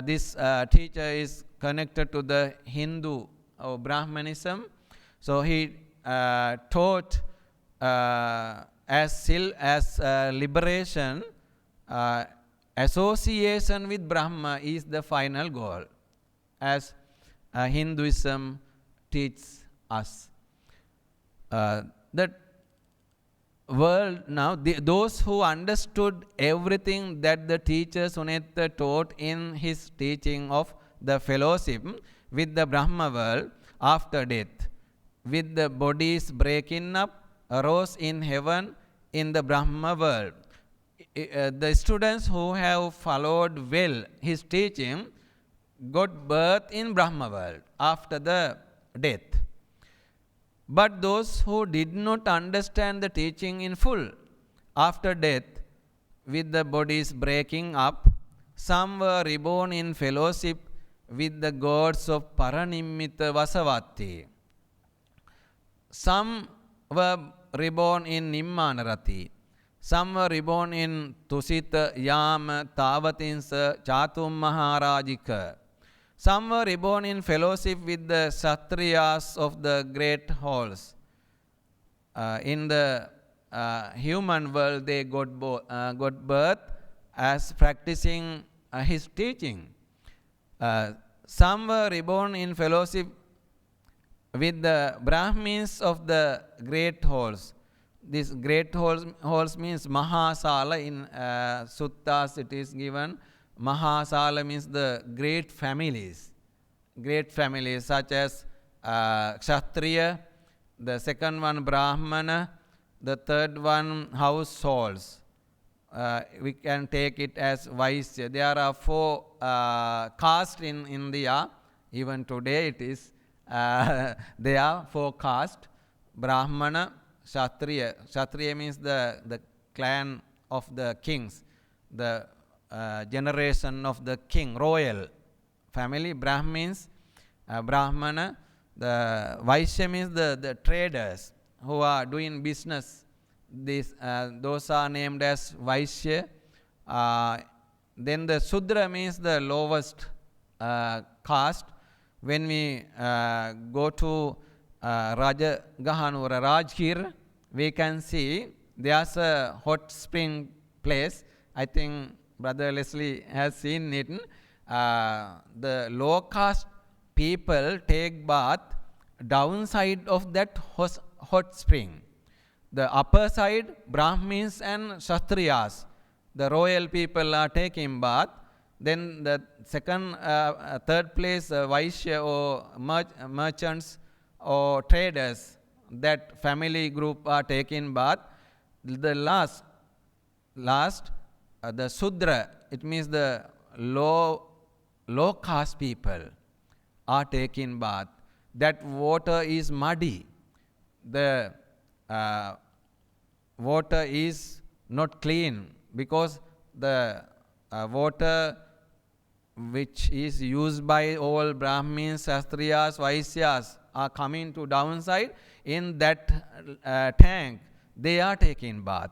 this teacher is connected to the Hindu or Brahmanism. So he taught as liberation, association with Brahma is the final goal, as Hinduism teaches us. That world now, those who understood everything that the teacher Sunetta taught in his teaching of the fellowship with the Brahma world after death, with the bodies breaking up, arose in heaven in the Brahma world. The students who have followed well his teaching got birth in Brahma world after the death. But those who did not understand the teaching in full after death, with the bodies breaking up, some were reborn in fellowship with the gods of Paranimita Vasavatti. Some were reborn in Nimmanarati. Some were reborn in Tusita Yama Tavatinsa Chatum Maharajika. Some were reborn in fellowship with the Kshatriyas of the great halls. In the human world, they got birth as practicing his teaching. Some were reborn in fellowship with the Brahmins of the great halls. This great halls means Mahasala. In suttas it is given. Mahasala means the great families such as Kshatriya, the second one Brahmana, the third one households. We can take it as Vaisya. There are 4 castes in India. Even today it is. There are 4 castes: Brahmana, Kshatriya. Kshatriya means the clan of the kings, the generation of the king, royal family. Brahmins, Brahmana. The Vaishya means the traders who are doing business. Those are named as Vaishya. Then the Sudra means the lowest caste. When we go to Rajagahanura, Rajgir, we can see there's a hot spring place. I think Brother Leslie has seen it. The low caste people take bath downside of that hot spring. The upper side, Brahmins and Kshatriyas, the royal people are taking bath. Then the third place, Vaishya or merchants or traders, that family group are taking bath. The last, the Sudra, it means the low caste people are taking bath. That water is muddy. The water is not clean, because the water which is used by all Brahmins, Kshatriyas, Vaishyas are coming to downside in that tank. they are taking bath.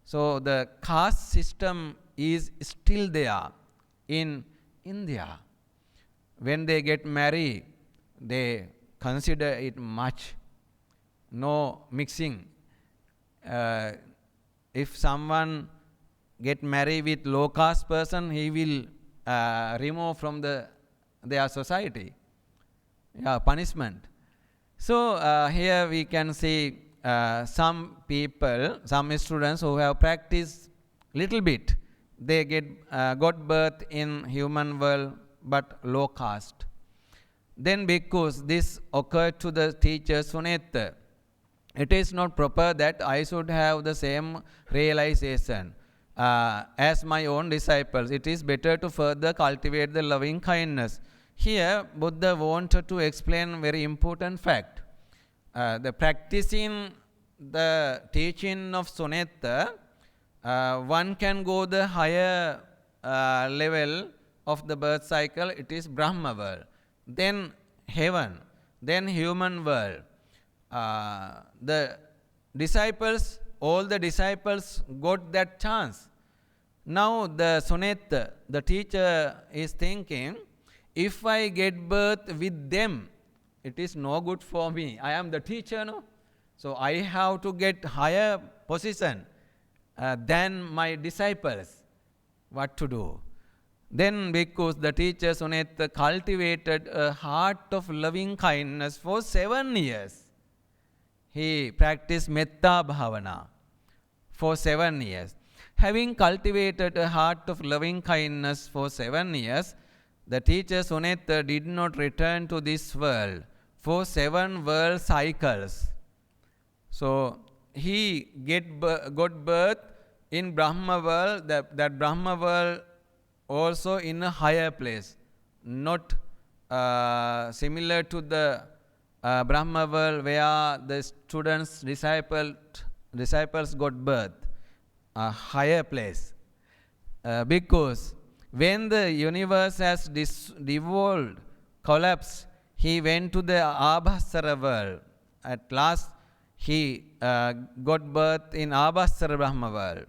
So the caste system is still there in India. When they get married, they consider it much. No mixing. If someone get married with low caste person, he will remove from their society. Yeah, punishment. So here we can see some people, some students who have practiced little bit, they got birth in human world but low caste. Then because this occurred to the teacher Sunetta, it is not proper that I should have the same realization as my own disciples. It is better to further cultivate the loving kindness. Here, Buddha wanted to explain very important fact. The practicing the teaching of Sunetta, one can go the higher level of the birth cycle. It is Brahma world, then heaven, then human world. The disciples, all the disciples got that chance. Now the Sunetta, the teacher, is thinking, if I get birth with them, it is no good for me. I am the teacher, no? So I have to get higher position than my disciples. What to do? Then because the teacher Sunetta cultivated a heart of loving kindness for 7 years. He practiced Metta Bhavana for 7 years. Having cultivated a heart of loving kindness for 7 years, the teacher Sunetta did not return to this world for 7 world cycles. So he got birth in Brahma world, that Brahma world also in a higher place, not similar to the Brahma world where the students, disciples got birth, a higher place. Because when the universe has devolved, collapsed, he went to the Abhasara world. At last, he got birth in Abhasara Brahma world.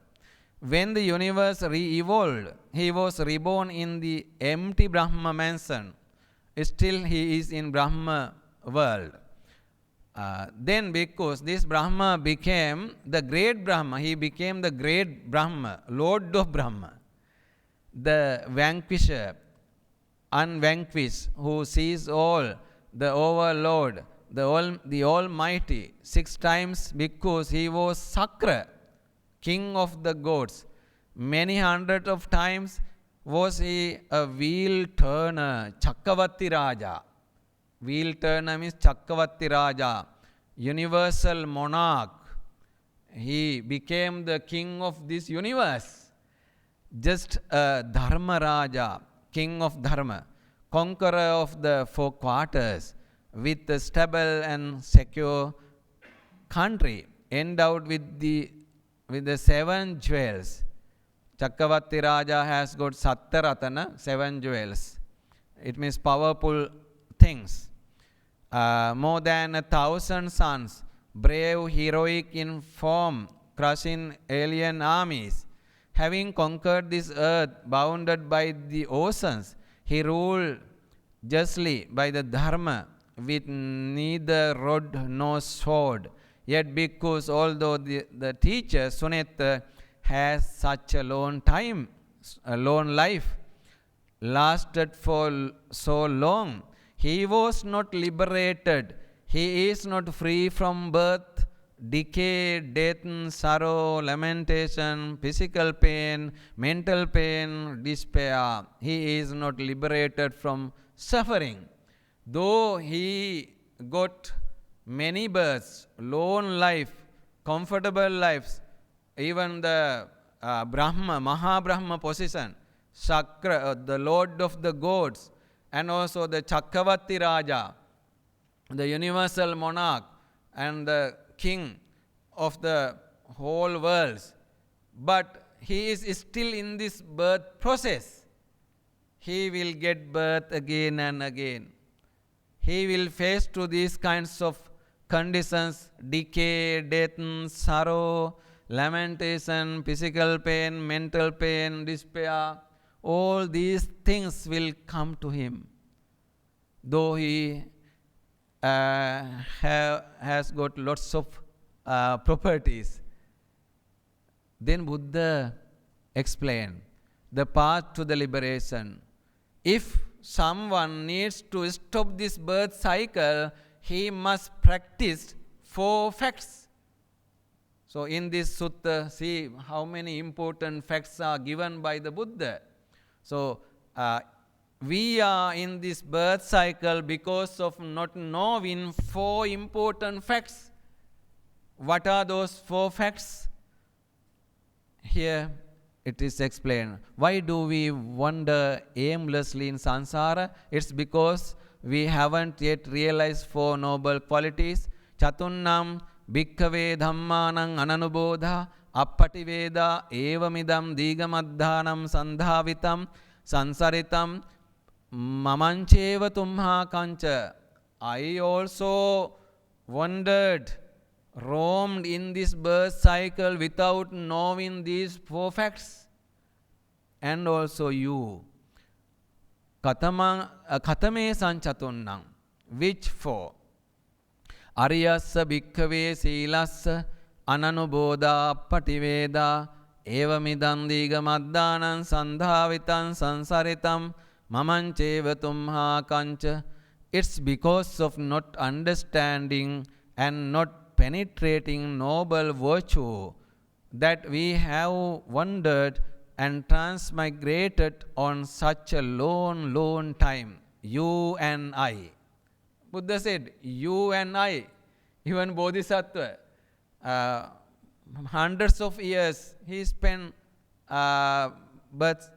When the universe re-evolved, he was reborn in the empty Brahma mansion. Still, he is in Brahma world. Then because this Brahma became the great Brahma, he became the great Brahma, Lord of Brahma, the vanquisher, unvanquished, who sees all, the overlord, the Almighty, 6 times, because he was Sakra, king of the gods. Many hundreds of times was he a wheel turner, Chakravarti Raja. Wheel turner means Chakravarti Raja, universal monarch. He became the king of this universe. Just a Dharma Raja, king of Dharma, conqueror of the 4 quarters, with a stable and secure country, endowed with the 7 jewels. Chakravarti Raja has got Satta Ratana, 7 jewels. It means powerful things. More than 1,000 sons, brave, heroic in form, crushing alien armies. Having conquered this earth, bounded by the oceans, he ruled justly by the Dharma, with neither rod nor sword. Yet because although the teacher Sunetta has such a long time, a long life, lasted for so long, he was not liberated. He is not free from birth, decay, death, sorrow, lamentation, physical pain, mental pain, despair. He is not liberated from suffering. Though he got many births, long life, comfortable lives, even the Brahma, Maha Brahma position, Sakra, the Lord of the gods, and also the Chakravarti Raja, the universal monarch and the king of the whole world. But he is still in this birth process. He will get birth again and again. He will face to these kinds of conditions, decay, death, sorrow, lamentation, physical pain, mental pain, despair, all these things will come to him. Though he has got lots of properties. Then Buddha explained the path to the liberation. If someone needs to stop this birth cycle, he must practice 4 facts. So in this sutta, see how many important facts are given by the Buddha. So we are in this birth cycle because of not knowing 4 important facts. What are those 4 facts? Here it is explained. Why do we wander aimlessly in samsara? It's because we haven't yet realized 4 noble qualities. Chatunnam bhikkhave dhammanam ananubodha appativeda evamidam digamadhanam sandhavitam sansaritam mamancheva tumha kancha. I also wandered, roamed in this birth cycle without knowing these 4 facts. And also you. Katame sanchatunnam. Which 4? Ariyassa bhikkhave silassa ananubodha pativeda evamidam digamadhanam sandhavitam sansaritam mamancheva tumha kancha. It's because of not understanding and not penetrating noble virtue that we have wandered and transmigrated on such a lone time. You and I. Buddha said, you and I, even Bodhisattva, hundreds of years he spent birth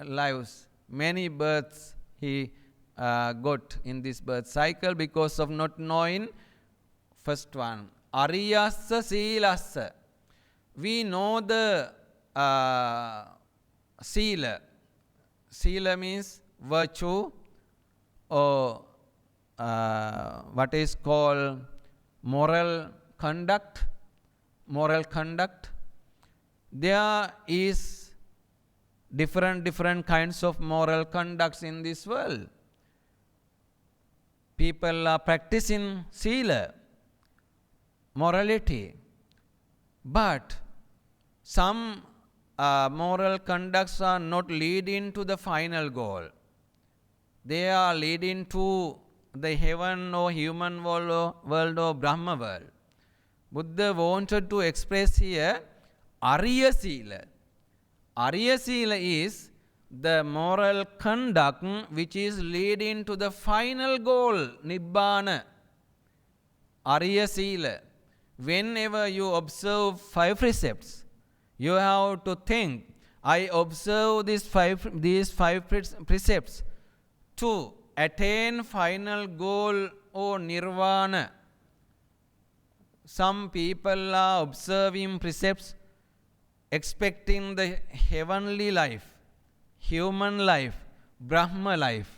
lives, many births he got in this birth cycle because of not knowing. First one, ariyassa silassa. We know the sila. Sila means virtue or what is called moral conduct. Moral conduct. There is different kinds of moral conducts in this world. People are practicing sila, morality, but some moral conducts are not leading to the final goal. They are leading to the heaven or human world or Brahma world. Buddha wanted to express here Ariya Sila. Ariya Sila is the moral conduct which is leading to the final goal, Nibbana. Ariya Sila. Whenever you observe 5 precepts, you have to think, I observe these five precepts to attain final goal or nirvana. Some people are observing precepts expecting the heavenly life, human life, Brahma life.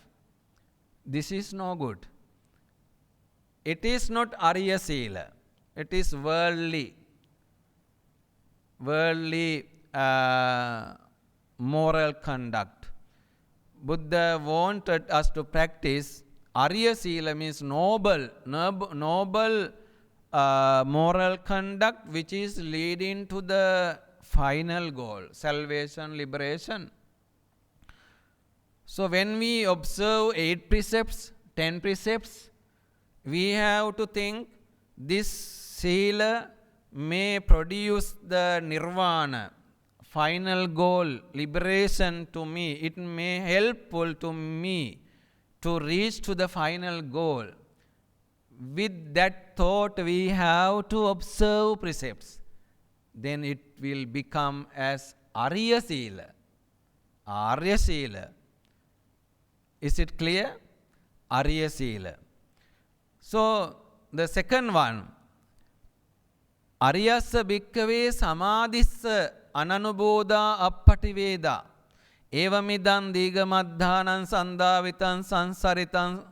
This is no good. It is not Ariya Sila. It is worldly moral conduct. Buddha wanted us to practice Ariya Sila, means noble moral conduct which is leading to the final goal, salvation, liberation. So when we observe 8 precepts, 10 precepts, we have to think this sila may produce the nirvana, final goal, liberation to me. It may helpful to me to reach to the final goal. With that thought, we have to observe precepts. Then it will become as Ariya Sila. Arya Sila. Is it clear? Ariya Sila. So, the second one, Ariyassa bhikkhave samadhissa ananubodha appativeda evamidam digamadhanam sandhavitam sansaritam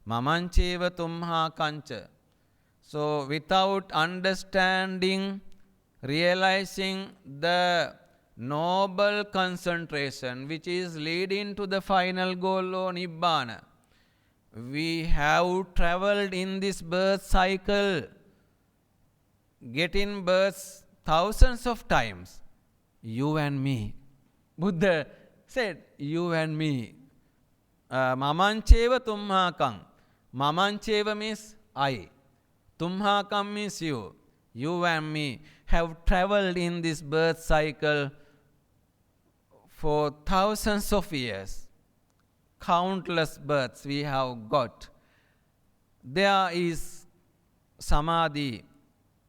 mamancheva tumha kancha. So without understanding, realizing the noble concentration which is leading to the final goal or Nibbana, we have traveled in this birth cycle, getting births thousands of times. You and me. Buddha said, you and me. Mamancheva tumhakam. Mamancheva means I. Tumhakam means you. You and me have traveled in this birth cycle for thousands of years. Countless births we have got. There is samadhi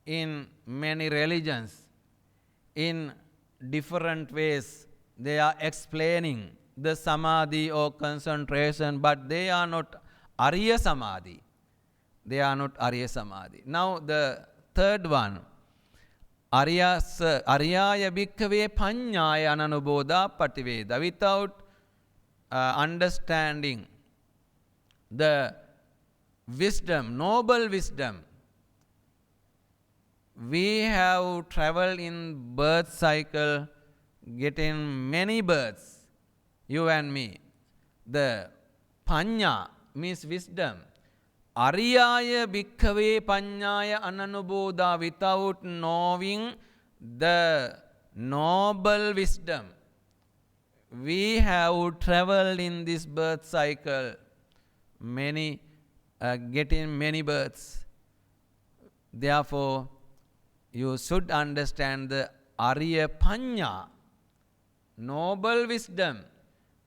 in many religions. In different ways, they are explaining the samadhi or concentration, but they are not Arya Samadhi. They are not Arya Samadhi. Now the third one, Aryaya bhikkhave panyaya ananubodha pativeda. Without understanding the wisdom, noble wisdom, we have traveled in birth cycle, getting many births, you and me. The panya means wisdom. Aryaya bhikkhave panyaya ananubodha, without knowing the noble wisdom, we have traveled in this birth cycle, getting many births. Therefore, you should understand the Arya Panya, noble wisdom,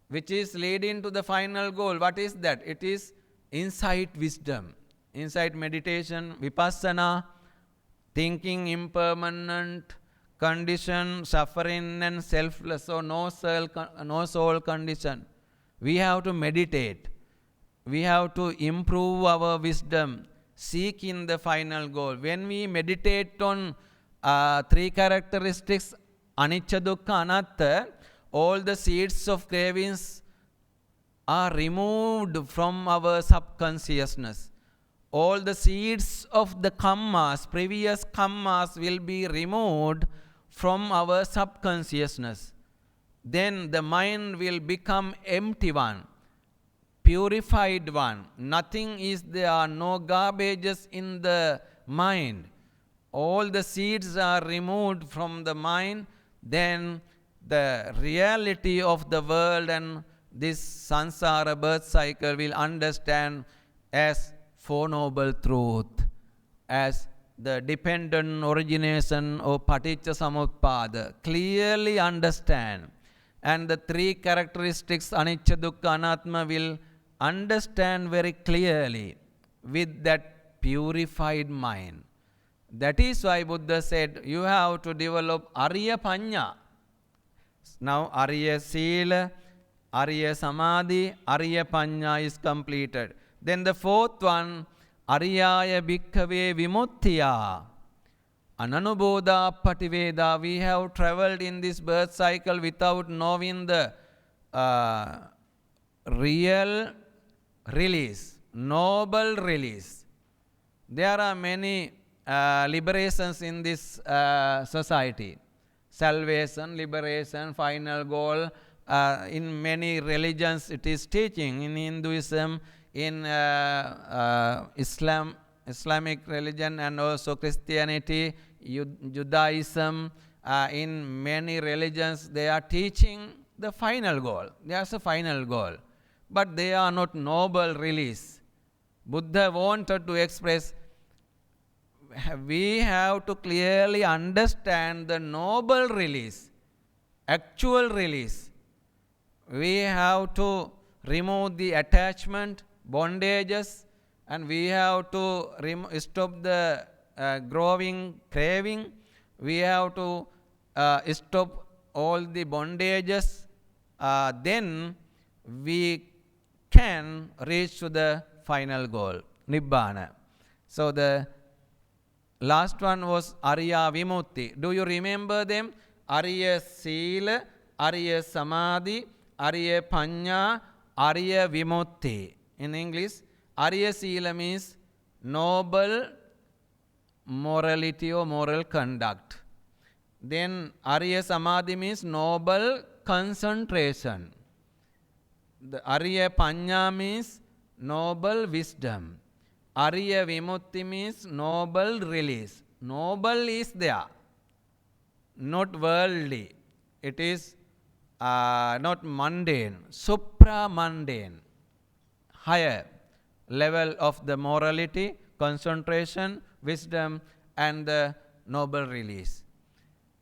which is leading to the final goal. What is that? It is insight wisdom, insight meditation, vipassana, thinking impermanent, condition, suffering and selfless, or no soul condition. We have to meditate. We have to improve our wisdom, seeking the final goal. When we meditate on three characteristics, anicca, dukkha, anatta, all the seeds of cravings are removed from our subconsciousness. All the seeds of the kammas, previous kammas, will be removed from our subconsciousness. Then the mind will become empty one, purified one. Nothing is there, no garbages in the mind. All the seeds are removed from the mind. Then the reality of the world and this samsara birth cycle will understand as Four Noble Truth, as the dependent origination of Paticca Samuppada. Clearly understand. And the three characteristics, anicca, dukkha, anatma, will understand very clearly with that purified mind. That is why Buddha said, you have to develop Arya Panya. Now Arya Sila, Arya Samadhi, Arya Panya is completed. Then the fourth one, Aryaya bhikkhave vimuttiya. Ananubodha pativeda. We have traveled in this birth cycle without knowing the real release, noble release. There are many liberations in this society. Salvation, liberation, final goal. In many religions it is teaching. In Hinduism, in Islamic religion, and also Christianity, Judaism, in many religions they are teaching the final goal. There's a final goal. But they are not noble release. Buddha wanted to express, we have to clearly understand the noble release, actual release. We have to remove the attachment, bondages, and we have to stop the growing craving. We have to stop all the bondages. Then we can reach to the final goal, Nibbana. So the last one was Arya Vimutti. Do you remember them? Arya Sila, Arya Samadhi, Arya Panya, Arya Vimutti. In English, Arya Sila means noble morality or moral conduct. Then Arya Samadhi means noble concentration. The Arya Panya means noble wisdom. Arya Vimutti means noble release. Noble is there, not worldly. It is not mundane, supra-mundane, higher level of the morality, concentration, wisdom, and the noble release.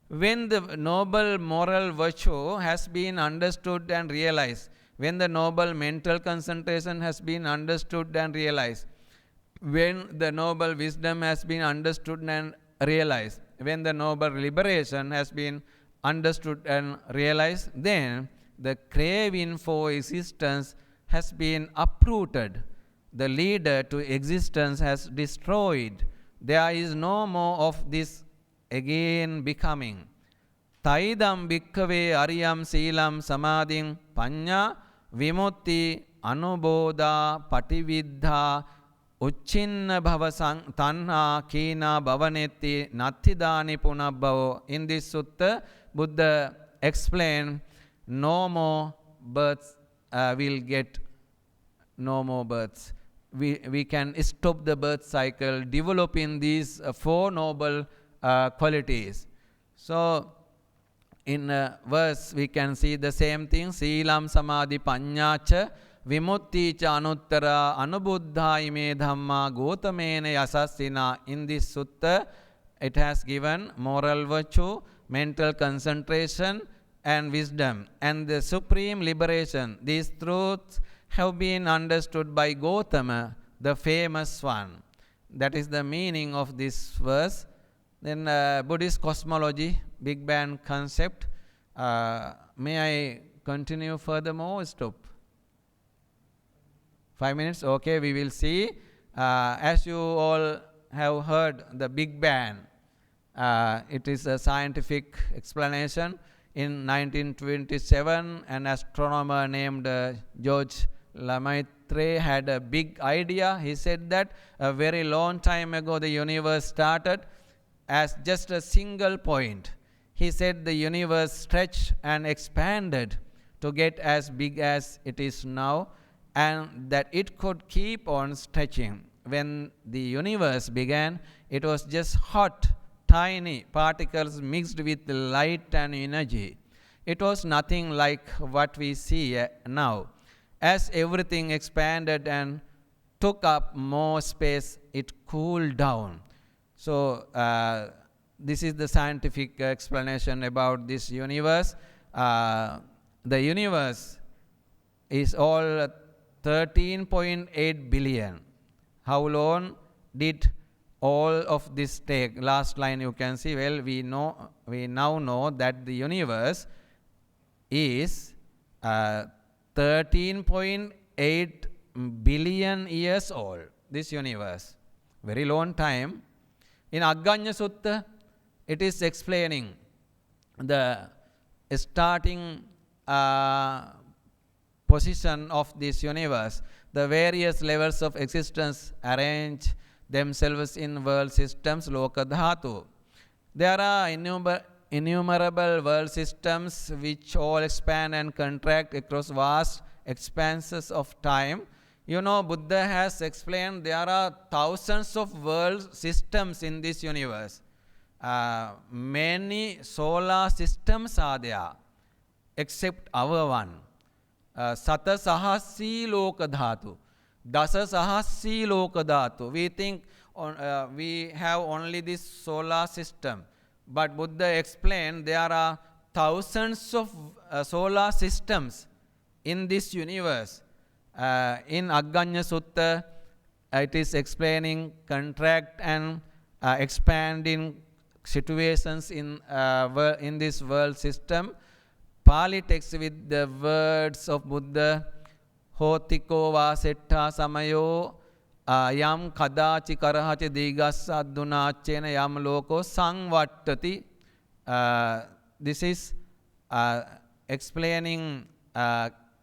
When the noble moral virtue has been understood and realized, when the noble mental concentration has been understood and realized, when the noble wisdom has been understood and realized, when the noble liberation has been understood and realized, then the craving for existence has been uprooted. The leader to existence has destroyed. There is no more of this again becoming. Taidam bhikkave ariyam silam samadhin panya vimutti anubodha patividdha uchinna bhava tanha kina bhavanetti nathidani punabbhavo. In this sutta, Buddha explained no more births will get no more births. We can stop the birth cycle, developing these four noble qualities. So, in verse we can see the same thing. Silam samadhi panyacha vimutti cha anuttara anubuddha ime dhamma gotamena yasasina. In this sutta, it has given moral virtue, mental concentration, and wisdom, and the supreme liberation. These truths have been understood by Gautama, the famous one. That is the meaning of this verse. Then Buddhist cosmology, Big Bang concept. May I continue furthermore? Stop. 5 minutes? Okay, we will see. As you all have heard, the Big Bang, it is a scientific explanation. In 1927, an astronomer named George Lemaitre had a big idea. He said that a very long time ago the universe started as just a single point. He said the universe stretched and expanded to get as big as it is now, and that it could keep on stretching. When the universe began, it was just hot, tiny particles mixed with light and energy. It was nothing like what we see now. As everything expanded and took up more space, it cooled down. So, this is the scientific explanation about this universe. The universe is all 13.8 billion. How long did all of this take? Last line you can see. Well, we now know that the universe is 13.8 billion years old. This universe, very long time. In Agganya Sutta, it is explaining the starting position of this universe. The various levels of existence arrange themselves in world systems, Loka Dhatu. There are innumerable world systems which all expand and contract across vast expanses of time. You know, Buddha has explained there are thousands of world systems in this universe. Many solar systems are there, except our one. Satta sahassi loka dhatu. Dasa sahassi loka dhatu. We think we have only this solar system. But Buddha explained there are thousands of solar systems in this universe. In Agganya Sutta, it is explaining contract and expanding situations in this world system. Pali text with the words of Buddha, Hotiko vasetta samayo yam kadachi karahachi digassa adunachena yam loko sangvattati. This is explaining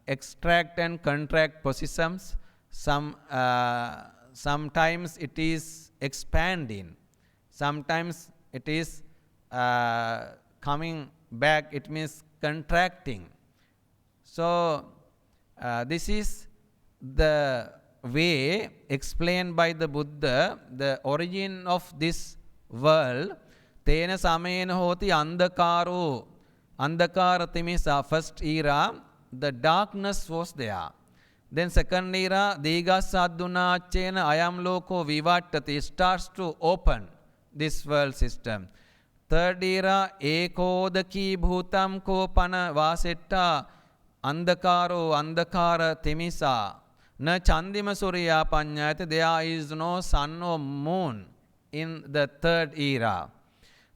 extract and contract positions. Sometimes it is expanding. Sometimes it is coming back, it means contracting. So this is the way explained by the Buddha, the origin of this world. Tena samena hoti andhakaru. Andhakara timisa, first era, the darkness was there. Then second era, Digasadunachena ayam loko vivattati, starts to open this world system. Third era, Ekodaki bhutam ko pana vasetta andhakaro andhakara timisa. Na chandima suriya panyayate, there is no sun or moon in the third era.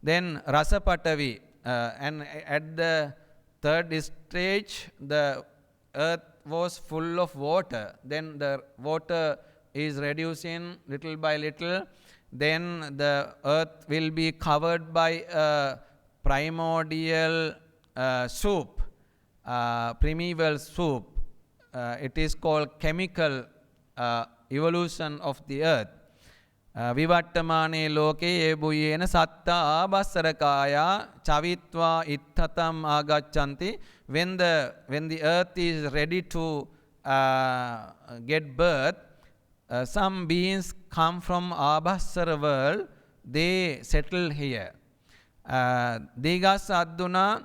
Then Rasapatavi, and at the third stage, the earth was full of water. Then the water is reducing little by little. Then the earth will be covered by a primordial soup, primeval soup. It is called chemical evolution of the earth. Vivattamane loke ebuyena satta abassarakaya chavitva ittatam agachanti. When the earth is ready to get birth, some beings come from Abhassara world, they settle here. Digas adduna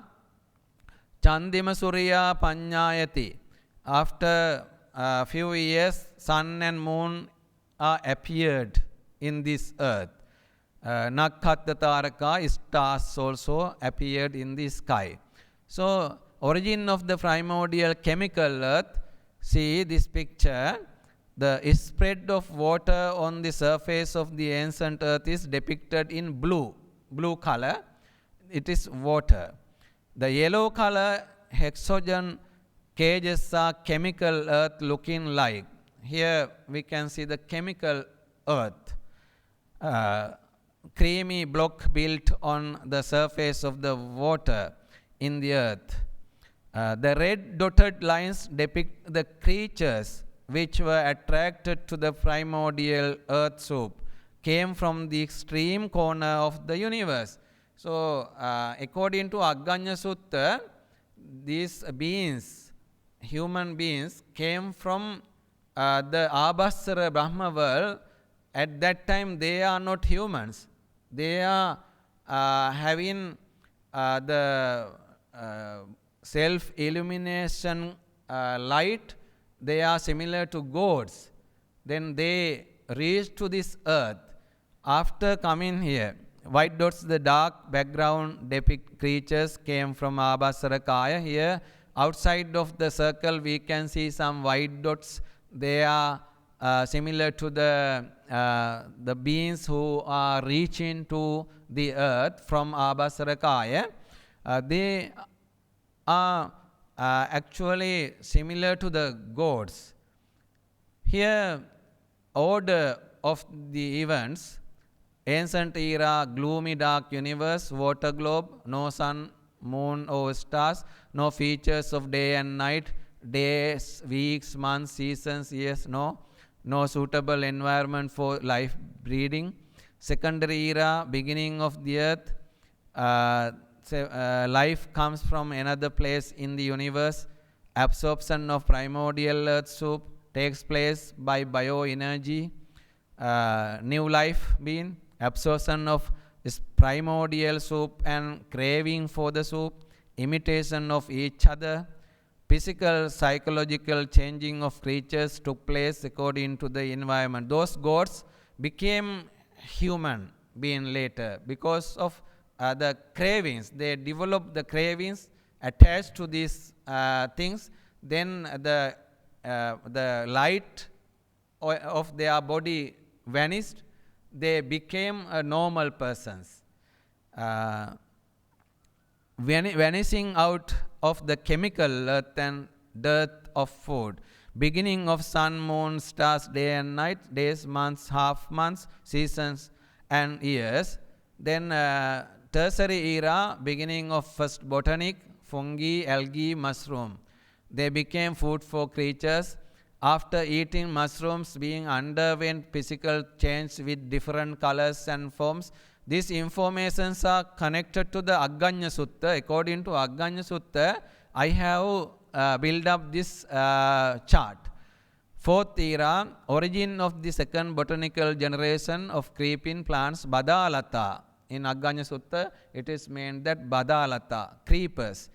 chandima suriya panyayati. After a few years, sun and moon are appeared in this earth. Nakhatta taraka, stars also appeared in the sky. So, origin of the primordial chemical earth, see this picture, the spread of water on the surface of the ancient earth is depicted in blue color. It is water. The yellow color hexagon cages are chemical earth looking like. Here we can see the chemical earth. Creamy block built on the surface of the water in the earth. The red dotted lines depict the creatures which were attracted to the primordial earth soup, came from the extreme corner of the universe. So, according to Agganya Sutta, these beings, human beings, came from the Abhassara Brahma world. At that time, they are not humans. They are having the self-illumination light. They are similar to gods. Then they reached to this earth. After coming here, white dots, the dark background depict creatures came from Abhassara Kaya. Here, outside of the circle, we can see some white dots. They are similar to the beings who are reaching to the earth from Abhassara Kaya. They are actually similar to the gods. Here, order of the events: ancient era, gloomy dark universe, water globe, no sun, moon or stars, no features of day and night, days, weeks, months, seasons, years, no suitable environment for life breeding. Secondary era, beginning of the earth, life comes from another place in the universe. Absorption of primordial earth soup takes place by bioenergy. New life being absorption of this primordial soup and craving for the soup, imitation of each other. Physical, psychological changing of creatures took place according to the environment. Those gods became human being later because of the cravings. They developed the cravings attached to these things. Then the light of their body vanished. They became normal persons. Vanishing out of the chemical earth and dearth of food. Beginning of sun, moon, stars, day and night, days, months, half months, seasons and years. Then tertiary era, beginning of first botanic, fungi, algae, mushroom. They became food for creatures. After eating mushrooms, being underwent physical change with different colors and forms, These informations are connected to the Agganya Sutta. According to Agganya Sutta, I have built up this chart. Fourth era, origin of the second botanical generation of creeping plants, Badalata. In Agganya Sutta, it is meant that Badalata, creepers,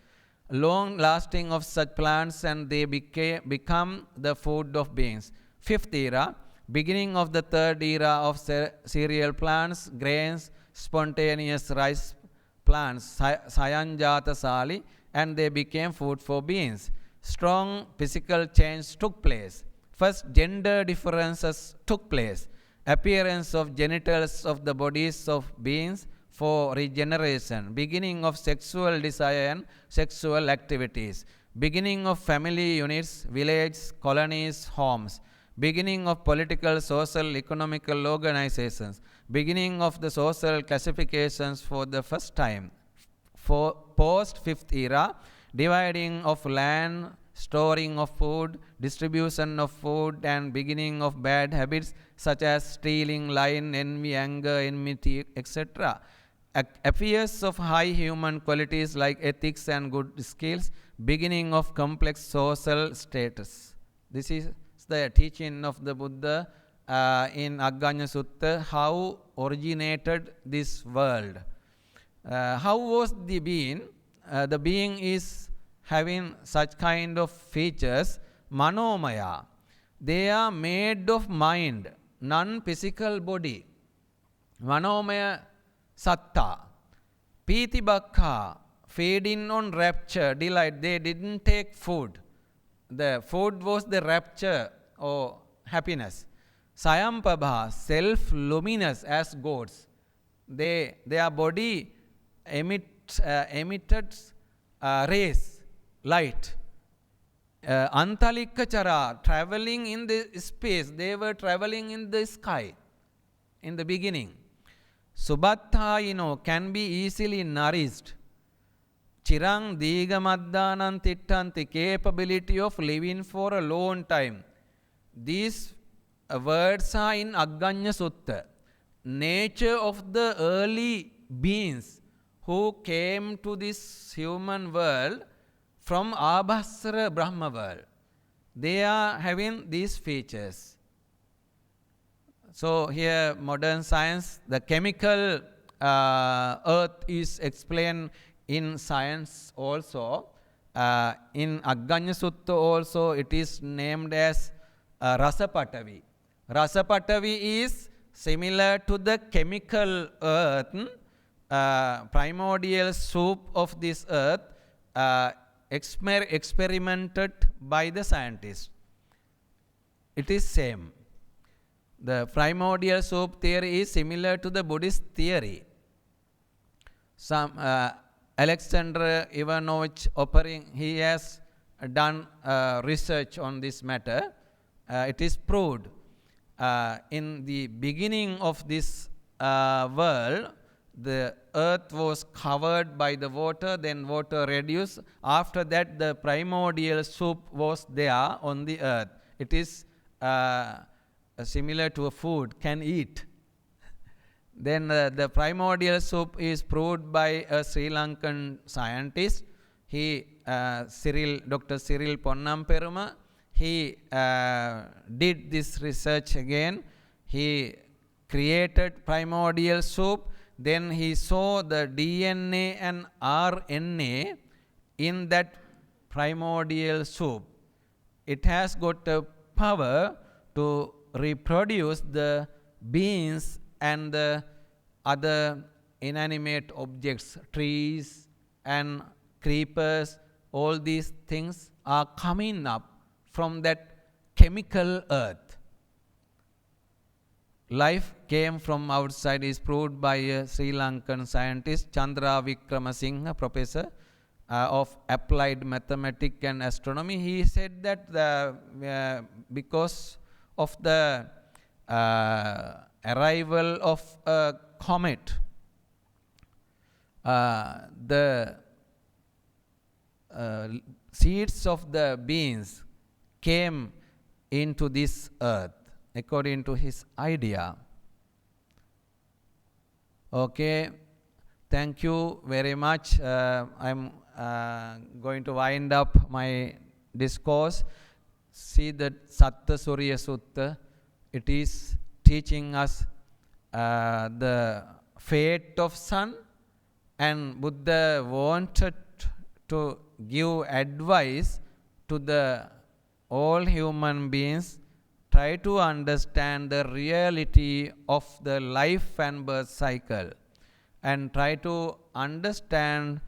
long lasting of such plants, and they become the food of beings. Fifth era, beginning of the third era of cereal plants, grains, spontaneous rice plants, Sayanjata Sali, and they became food for beings. Strong physical change took place. First, gender differences took place. Appearance of genitals of the bodies of beings for regeneration. Beginning of sexual desire and sexual activities. Beginning of family units, villages, colonies, homes. Beginning of political, social, economical organizations. Beginning of the social classifications for the first time. For post-fifth era, dividing of land, storing of food, distribution of food, and beginning of bad habits such as stealing, lying, envy, anger, enmity, etc. Affairs of high human qualities like ethics and good skills, beginning of complex social status. This is the teaching of the Buddha in Agganya Sutta, how originated this world. How was the being? The being is having such kind of features, manomaya. They are made of mind, non-physical body. Manomaya satta. Piti bakha, feeding on rapture, delight. They didn't take food. The food was the rapture or happiness. Sayampabha, self-luminous as gods. Their body emitted rays, light. Antalikachara, traveling in the space. They were traveling in the sky in the beginning. Subattha, can be easily nourished. Chirang digamaddanan tittanti, capability of living for a long time. These words are in Agganya Sutta. Nature of the early beings who came to this human world from Abhasara Brahma world. They are having these features. So here modern science, the chemical earth is explained in science also. In Agganya Sutta also it is named as Rasapatavi. Rasapatavi is similar to the chemical earth, primordial soup of this earth, experimented by the scientists. It is same. The primordial soup theory is similar to the Buddhist theory. Some Alexander Ivanovich Oparin, he has done research on this matter. It is proved in the beginning of this world, the earth was covered by the water, then water reduced. After that, the primordial soup was there on the earth. It is similar to a food, can eat. Then the primordial soup is proved by a Sri Lankan scientist. He, Dr. Cyril Ponnamperuma, he did this research again. He created primordial soup. Then he saw the DNA and RNA in that primordial soup. It has got a power to reproduce the beings and the other inanimate objects, trees and creepers. All these things are coming up from that chemical earth. Life came from outside is proved by a Sri Lankan scientist, Chandra Wickramasinghe, professor of applied mathematics and astronomy. He said that because of the arrival of a comet, the seeds of the beings came into this earth, according to his idea. Okay, thank you very much. I'm going to wind up my discourse. See that Satta Suriya Sutta, it is teaching us the fate of sun, and Buddha wanted to give advice to the all human beings. Try to understand the reality of the life and birth cycle, and try to understand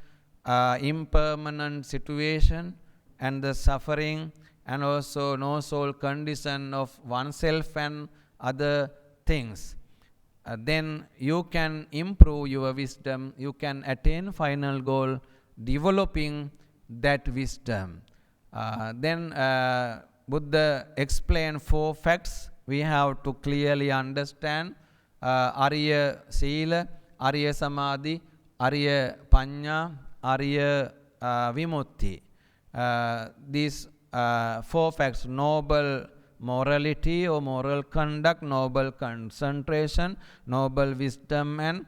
impermanent situation and the suffering, and also no soul condition of oneself and other things. Then you can improve your wisdom, you can attain final goal developing that wisdom. Then Buddha explained 4 facts we have to clearly understand: Ariya Sila, Ariya Samadhi, Ariya Panya, Ariya Vimutti. These 4 facts: noble morality or moral conduct, noble concentration, noble wisdom, and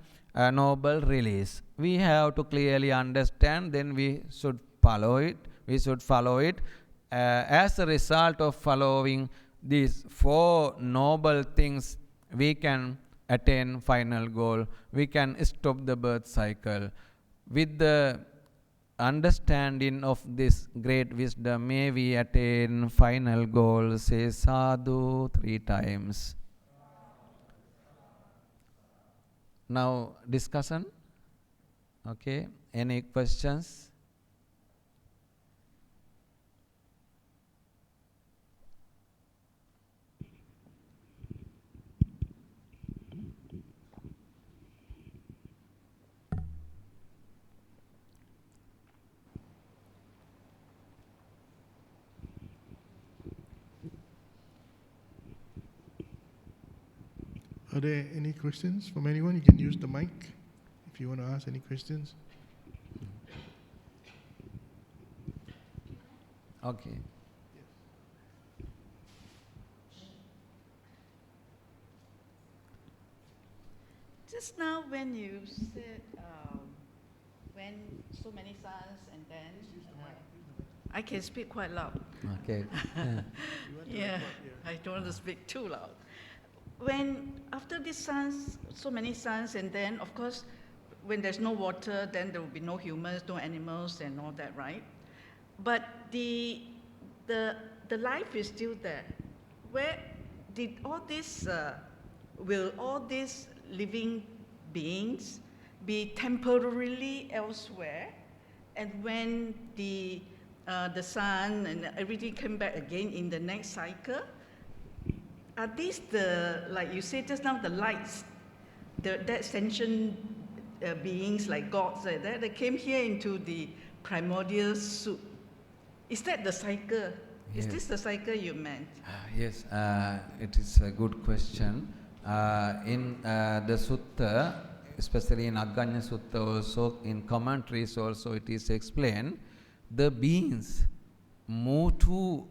noble release. We have to clearly understand, then we should follow it. We should follow it. As a result of following these 4 noble things, we can attain final goal. We can stop the birth cycle. With the understanding of this great wisdom, may we attain final goal. Say sadhu 3 times. Now discussion. Okay, any questions? Are there any questions from anyone? You can use the mic if you want to ask any questions. Okay. Just now when you said when so many suns and then I can speak quite loud. Okay. Yeah, I don't want to speak too loud. When after these suns, so many suns, and then of course, when there's no water, then there will be no humans, no animals, and all that, right? But the life is still there. Where did all this? Will all these living beings be temporarily elsewhere? And when the sun and everything come back again in the next cycle, are these like you said just now, the lights, that sentient beings like gods like that, that came here into the primordial soup? Is that the cycle? Yes. Is this the cycle you meant? Yes, it is a good question. In the sutta, especially in Aganya Sutta also, in commentaries also it is explained, the beings move to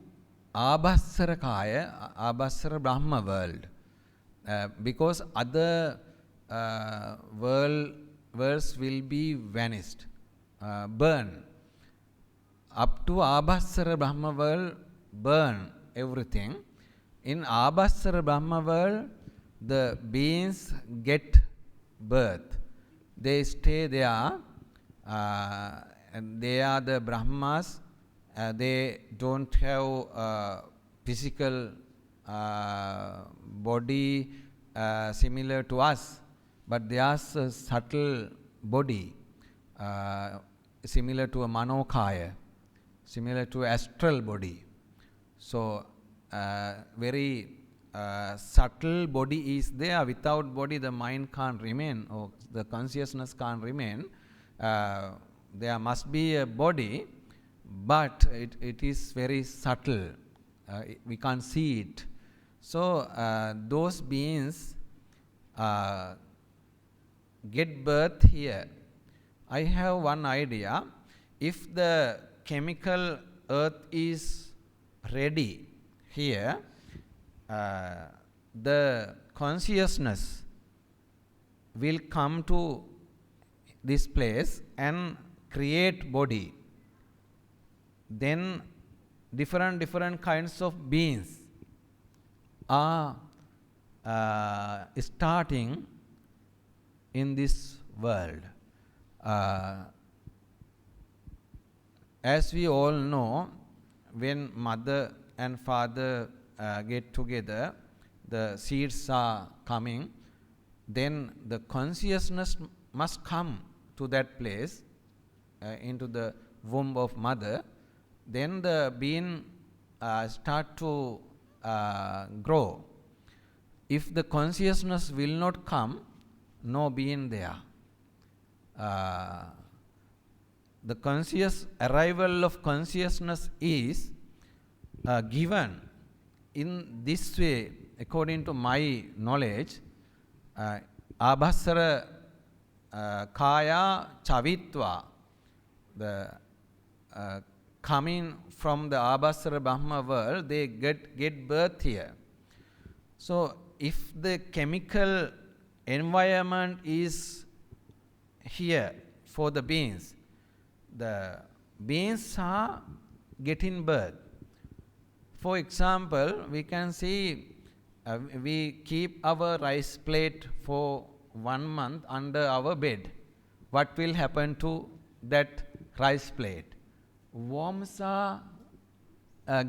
Abhassara Kaya, Abhassara Brahma world, because other worlds will be vanished, burn. Up to Abhassara Brahma world, burn everything. In Abhassara Brahma world, the beings get birth. They stay there, and they are the Brahmas. They don't have physical body similar to us, but they are a subtle body, similar to a manokaya, similar to astral body. So very subtle body is there. Without body, the mind can't remain, or the consciousness can't remain. There must be a body, but it is very subtle. We can't see it. So those beings get birth here. I have one idea. If the chemical earth is ready here, the consciousness will come to this place and create body. Then different kinds of beings are starting in this world. As we all know, when mother and father get together, the seeds are coming, then the consciousness must come to that place, into the womb of mother. Then the being start to grow. If the consciousness will not come, no being there. The arrival of consciousness is given in this way, according to my knowledge. Abhasara kaya chavitva, the coming from the Abhasara Brahma world, they get birth here. So if the chemical environment is here for the beings are getting birth. For example, we can see we keep our rice plate for 1 month under our bed. What will happen to that rice plate? Worms are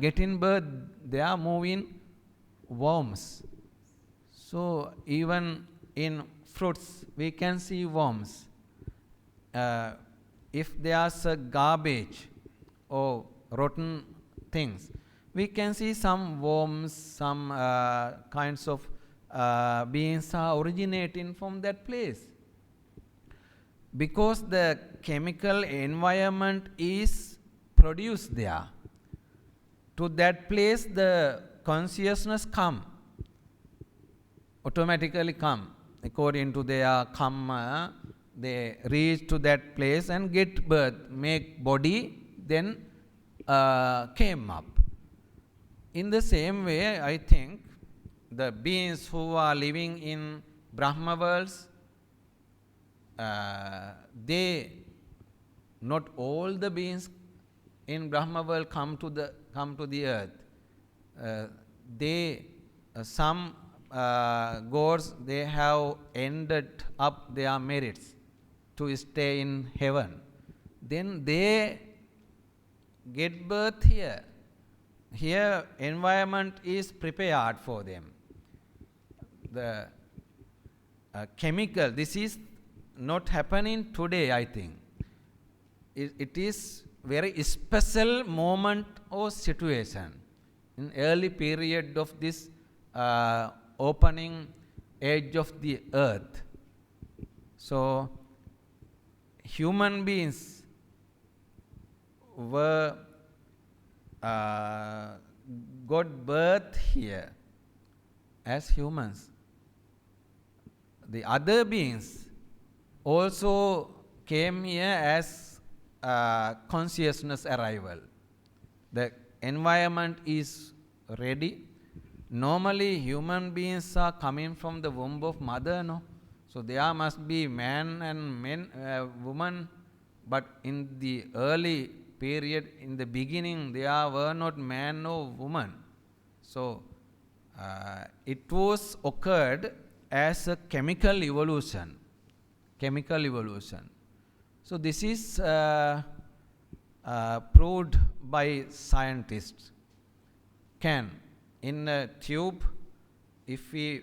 getting birth, they are moving worms. So even in fruits, we can see worms. If there's a garbage or rotten things, we can see some worms, some kinds of beings are originating from that place. Because the chemical environment is produced there. To that place, the consciousness automatically come. According to their karma, they reach to that place and get birth, make body, then came up. In the same way, I think the beings who are living in Brahma worlds, not all the beings in Brahma world come to the earth. Some gods, they have ended up their merits to stay in heaven. Then they get birth here. Here, environment is prepared for them. The chemical, this is not happening today, I think. It is very special moment or situation in early period of this opening age of the earth. So human beings were got birth here as humans. The other beings also came here as consciousness arrival. The environment is ready. Normally human beings are coming from the womb of mother, no? So there must be man and woman, but in the early period, in the beginning, there were not man nor woman. So it was occurred as a chemical evolution. So this is proved by scientists. In a tube, if we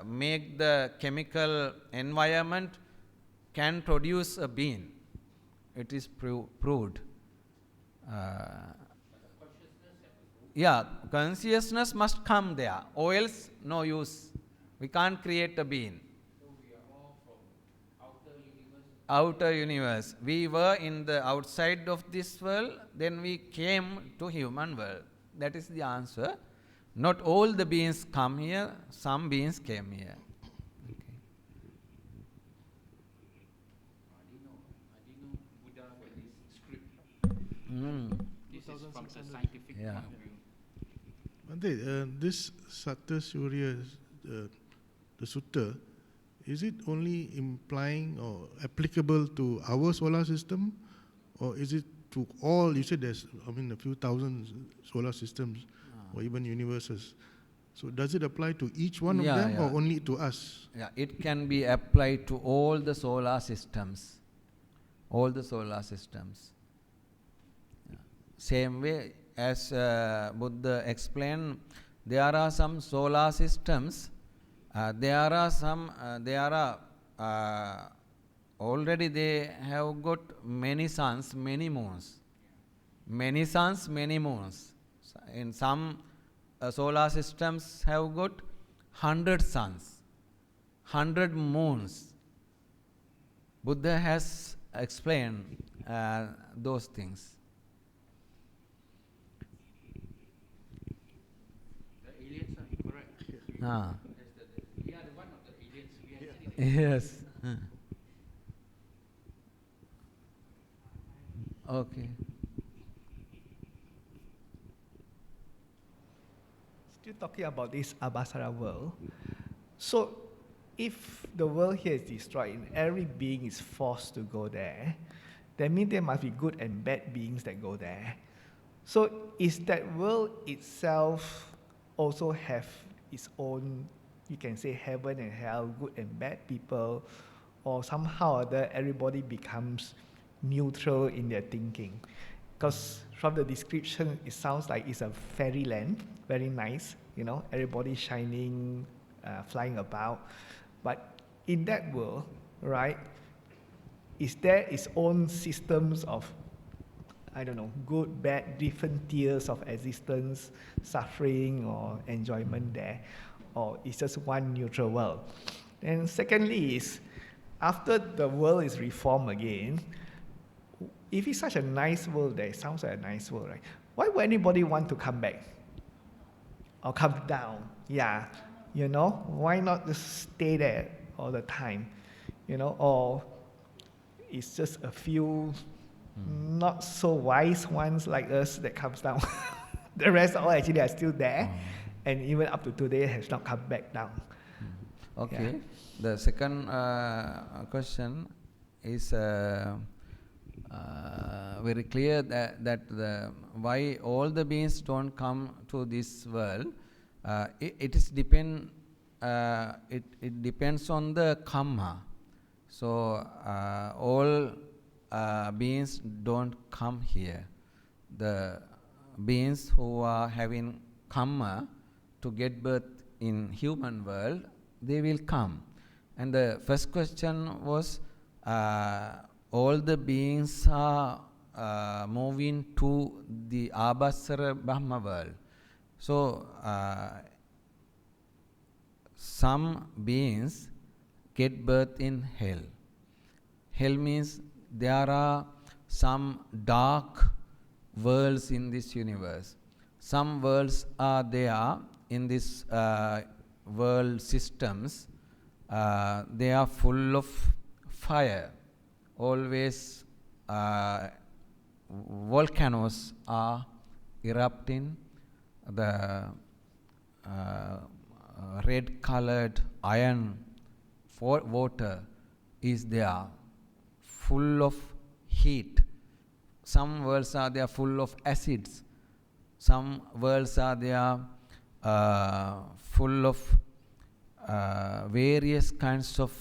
make the chemical environment, can produce a being. It is proved. Consciousness must come there, or else no use. We can't create a being. So we are all from Outer universe. We were in the outside of this world, then we came to human world. That is the answer. Not all the beings come here, some beings came here. Okay. I didn't know Buddha had this script. This is from the scientific point of view. Bhante, this Satta Surya, the sutta, is it only implying or applicable to our solar system, or is it to all? You said there's, a few thousand solar systems or even universes. So does it apply to each one of them or only to us? Yeah, it can be applied to all the solar systems. All the solar systems. Yeah. Same way as Buddha explained, there are some solar systems. Already they have got many suns, many moons. Many suns, many moons. In some solar systems have got 100 suns, 100 moons. Buddha has explained those things. The aliens are correct. Ah. We are the one of the aliens. We are actually Yes. Okay. Still talking about this Abhasara world. So, if the world here is destroyed and every being is forced to go there, that means there must be good and bad beings that go there. So, is that world itself also have its own, you can say, heaven and hell, good and bad people, or somehow or other everybody becomes neutral in their thinking? Because from the description, it sounds like it's a fairyland, very nice, everybody shining, flying about. But in that world, right, is there its own systems of, good, bad, different tiers of existence, suffering or enjoyment there? Or it's just one neutral world? And secondly is, after the world is reformed again, if it's such a nice world there, it sounds like a nice world, right? Why would anybody want to come back? Or come down? Yeah. Why not just stay there all the time? Or it's just a few not so wise ones like us that comes down. The rest all actually are still there, and even up to today has not come back down. Okay. Yeah. The second question is very clear that why all the beings don't come to this world. It depends on the karma. So all beings don't come here. The beings who are having karma to get birth in human world, they will come. And the first question was, all the beings are moving to the Abhasara Brahma world. So, some beings get birth in hell. Hell means there are some dark worlds in this universe. Some worlds are there in this world systems. They are full of fire. Always volcanoes are erupting. The red colored iron water is there, full of heat. Some worlds are there full of acids. Some worlds are there full of various kinds of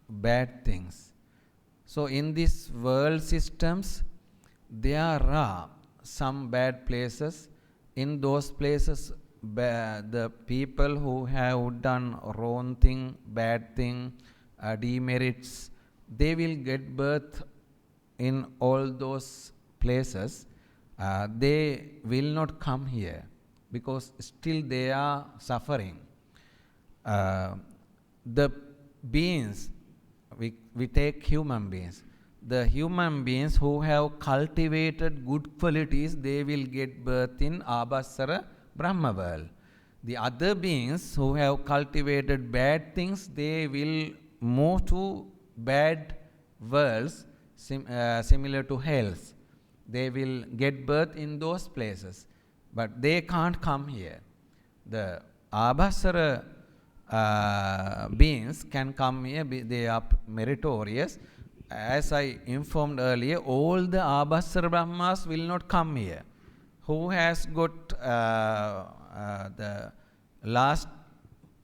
bad things. So in these world systems, there are some bad places. In those places, the people who have done wrong thing, bad thing, demerits, they will get birth in all those places. They will not come here because still they are suffering. The beings, we take human beings. The human beings who have cultivated good qualities, they will get birth in Abhasara Brahma world. The other beings who have cultivated bad things, they will move to bad worlds similar to hells. They will get birth in those places, but they can't come here. The Abhasara beings can come here, they are meritorious. As I informed earlier, all the Abhasara Brahmas will not come here. Who has got the last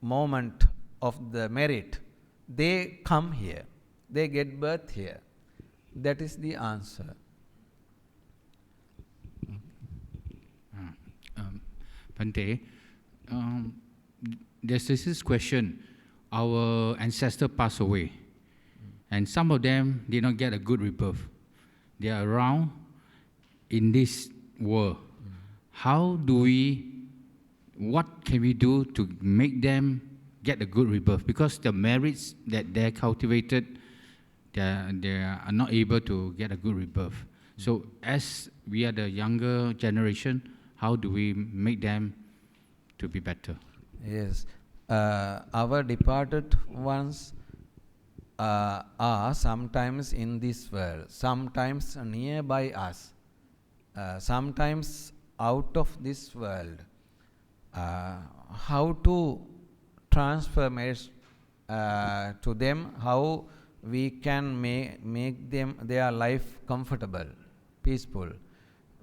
moment of the merit, they come here. They get birth here. That is the answer. Bhante, there's this question. Our ancestors passed away, and some of them did not get a good rebirth. They are around in this world. What can we do to make them get a good rebirth? Because the merits that they cultivated, they are not able to get a good rebirth. So as we are the younger generation, how do we make them to be better? Yes. Our departed ones are sometimes in this world, sometimes nearby us, sometimes out of this world. How to transfer merits to them, how we can make them their life comfortable, peaceful.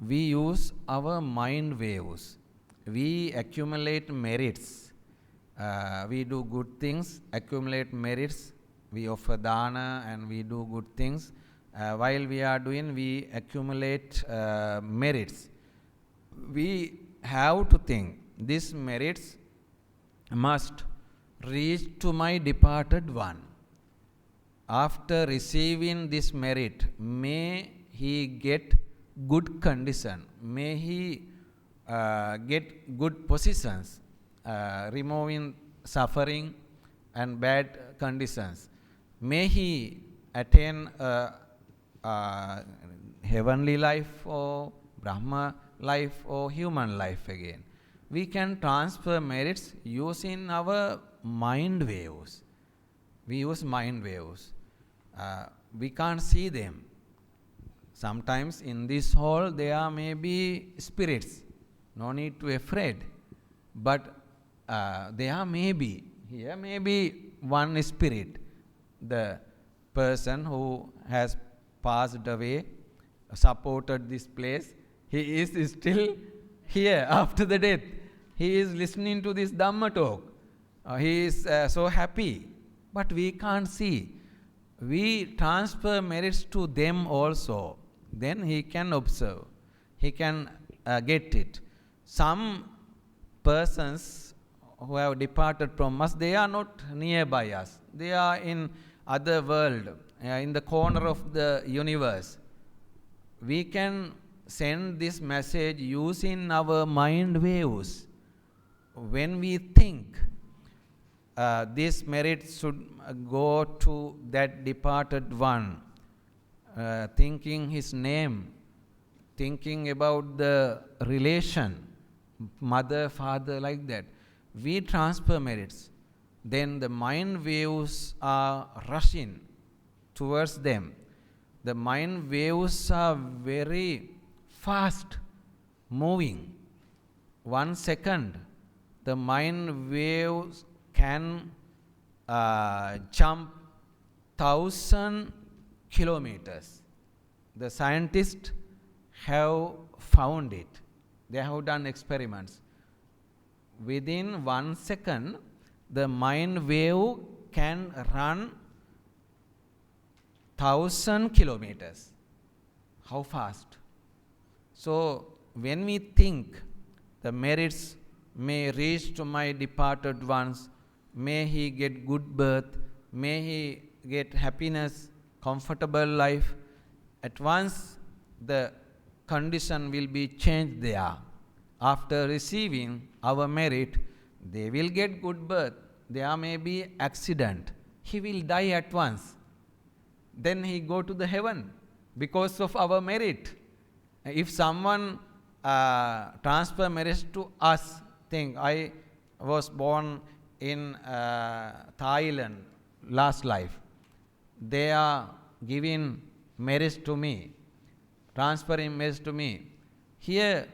We use our mind waves. We accumulate merits. We do good things, accumulate merits. We offer dana and we do good things. While we are doing, we accumulate merits. We have to think, these merits must reach to my departed one. After receiving this merit, may he get good condition, may he get good positions, removing suffering and bad conditions. May he attain heavenly life or Brahma life or human life again. We can transfer merits using our mind waves. We use mind waves. We can't see them. Sometimes in this hall there may be spirits. No need to be afraid. But there may be, here may be one spirit. The person who has passed away, supported this place, he is still here after the death. He is listening to this Dhamma talk. He is so happy. But we can't see. We transfer merits to them also. Then he can observe. He can get it. Some persons who have departed from us, they are not nearby us. They are in other world, in the corner of the universe. We can send this message using our mind waves. When we think this merit should go to that departed one, thinking his name, thinking about the relation, mother, father, like that, we transfer merits. Then the mind waves are rushing towards them. The mind waves are very fast moving. 1 second, the mind waves can jump 1,000 kilometers. The scientists have found it. They have done experiments. Within 1 second, the mind wave can run 1,000 kilometers. How fast? So, when we think the merits may reach to my departed ones, may he get good birth, may he get happiness, comfortable life, at once the condition will be changed there. After receiving our merit, they will get good birth. There may be accident. He will die at once. Then he go to the heaven because of our merit. If someone transfer merits to us, think I was born in Thailand last life. They are giving merits to me, transferring merits to me. Here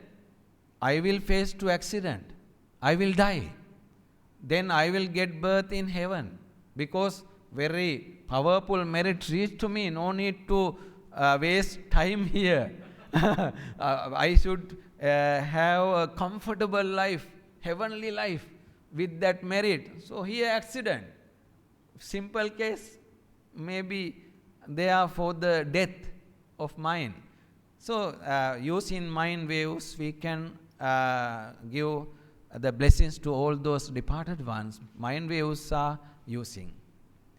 I will face to accident. I will die. then I will get birth in heaven, because very powerful merit reached to me, no need to waste time here. I should have a comfortable life, heavenly life with that merit. So here accident, simple case, maybe they are for the death of mind. So using mind waves, we can give the blessings to all those departed ones. Mind waves are using.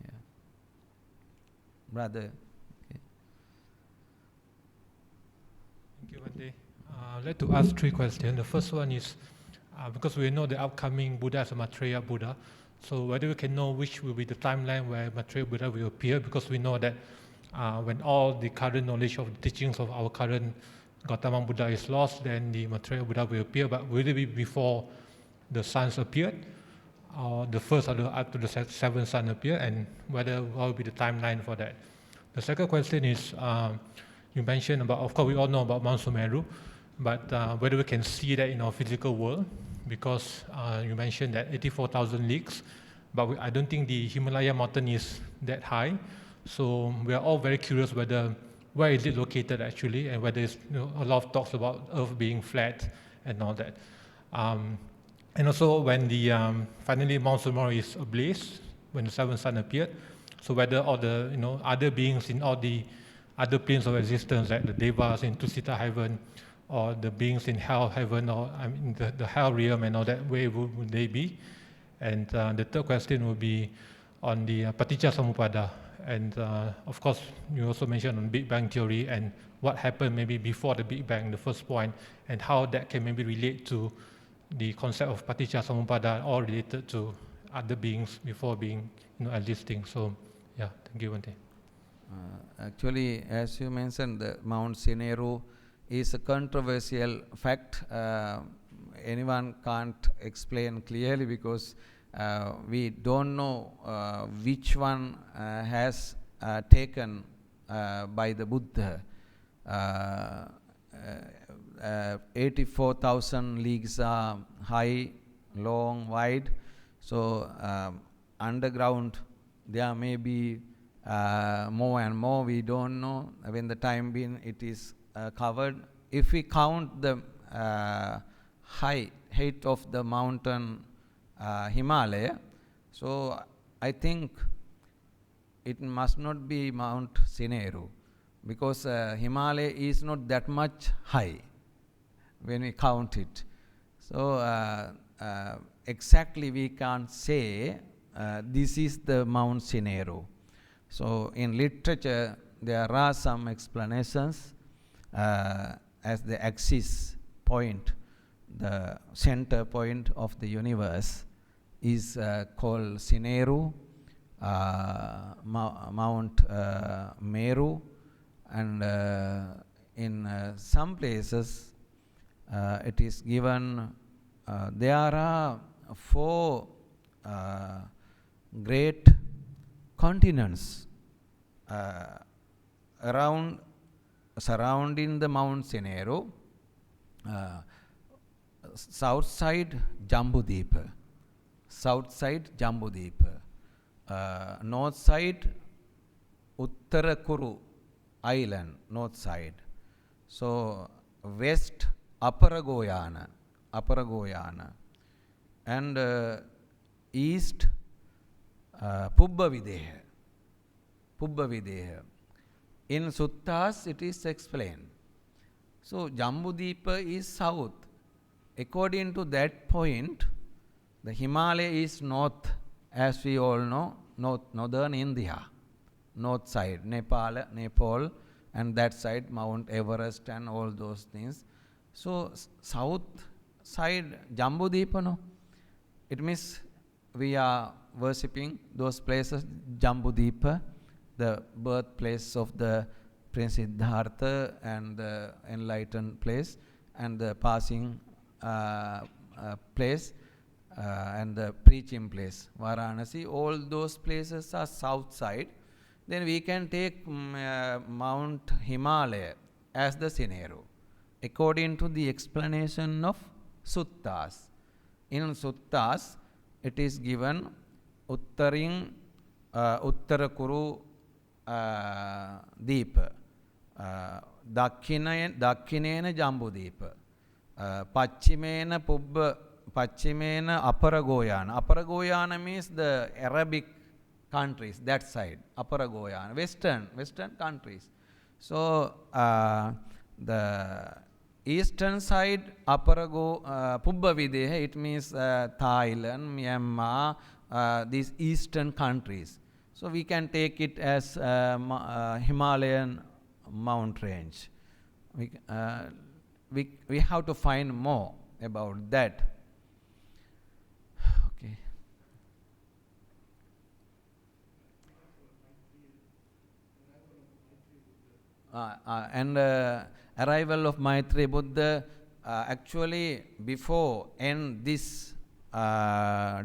Yeah. Brother. Okay. Thank you, Bante. I'd like to ask 3 questions. The first one is, because we know the upcoming Buddha as a Maitreya Buddha, so whether we can know which will be the timeline where Maitreya Buddha will appear, because we know that when all the current knowledge of the teachings of our current Gautama Buddha is lost, then the Maitreya Buddha will appear. But will it be before the sons appeared, or the first or after the 7th son appear, and what will be the timeline for that? The second question is, you mentioned about, of course we all know about Mount Sumeru, but whether we can see that in our physical world, because you mentioned that 84,000 leagues, but I don't think the Himalaya mountain is that high. So we are all very curious where is it located actually, and whether there's a lot of talks about Earth being flat and all that. And also when the finally Mount Sumeru is ablaze, when the 7th son appeared, so whether all the other beings in all the other planes of existence, like the devas in Tusita heaven, or the beings in hell heaven, or the hell realm and all that, where would they be? And the third question would be on the Paticca Samuppada. And of course, you also mentioned on Big Bang Theory and what happened maybe before the Big Bang, the first point, and how that can maybe relate to the concept of Paticca Samuppada, all related to other beings before being existing. So, yeah, thank you, Bante. Actually, as you mentioned, the Mount Sineru is a controversial fact. Anyone can't explain clearly, because we don't know which one has taken by the Buddha. 84,000 leagues are high, long, wide. So underground there may be more and more. We don't know when the time being it is covered. If we count the height of the mountain Himalaya, so I think it must not be Mount Sineru, because Himalaya is not that much high when we count it. So exactly we can't say this is the Mount Sineru. So in literature there are some explanations as the axis point, the center point of the universe is called Sineru, Mount Meru, and in some places it is given, there are 4 great continents surrounding the Mount Sineru. South side Jambudipa, north side Uttarakuru Island, north side. So west Aparagoyana, and east Pubbavideha. In suttas it is explained. So Jambudipa is south. According to that point, the Himalaya is north, as we all know, northern India, north side, Nepal, and that side Mount Everest and all those things. So south side Jambudipa, no? It means we are worshipping those places, Jambudipa, the birthplace of the Prince Siddhartha and the enlightened place, and the passing place and the preaching place, Varanasi. All those places are south side. Then we can take Mount Himalaya as the Sineru, according to the explanation of suttas. In suttas, it is given Uttaring Uttarakuru Deepa, Dakkinena Jambudeepa, Pachimena Pubba, Pachimena Aparagoyana. Aparagoyana means the Arabic countries, that side, Aparagoyana, western countries. So the eastern side, Pubba Videha, it means Thailand, Myanmar, these eastern countries. So we can take it as Himalayan mount range. We have to find more about that. Okay. And arrival of Maitreya Buddha, actually before end this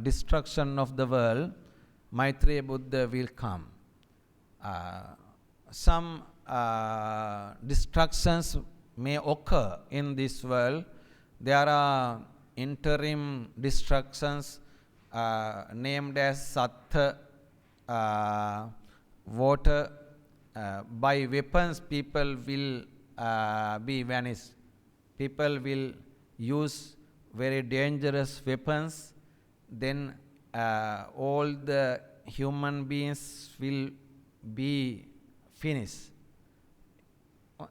destruction of the world, Maitreya Buddha will come. Some destructions may occur in this world. There are interim destructions named as Satta, water. By weapons, people will be vanished. People will use very dangerous weapons. Then all the human beings will be finished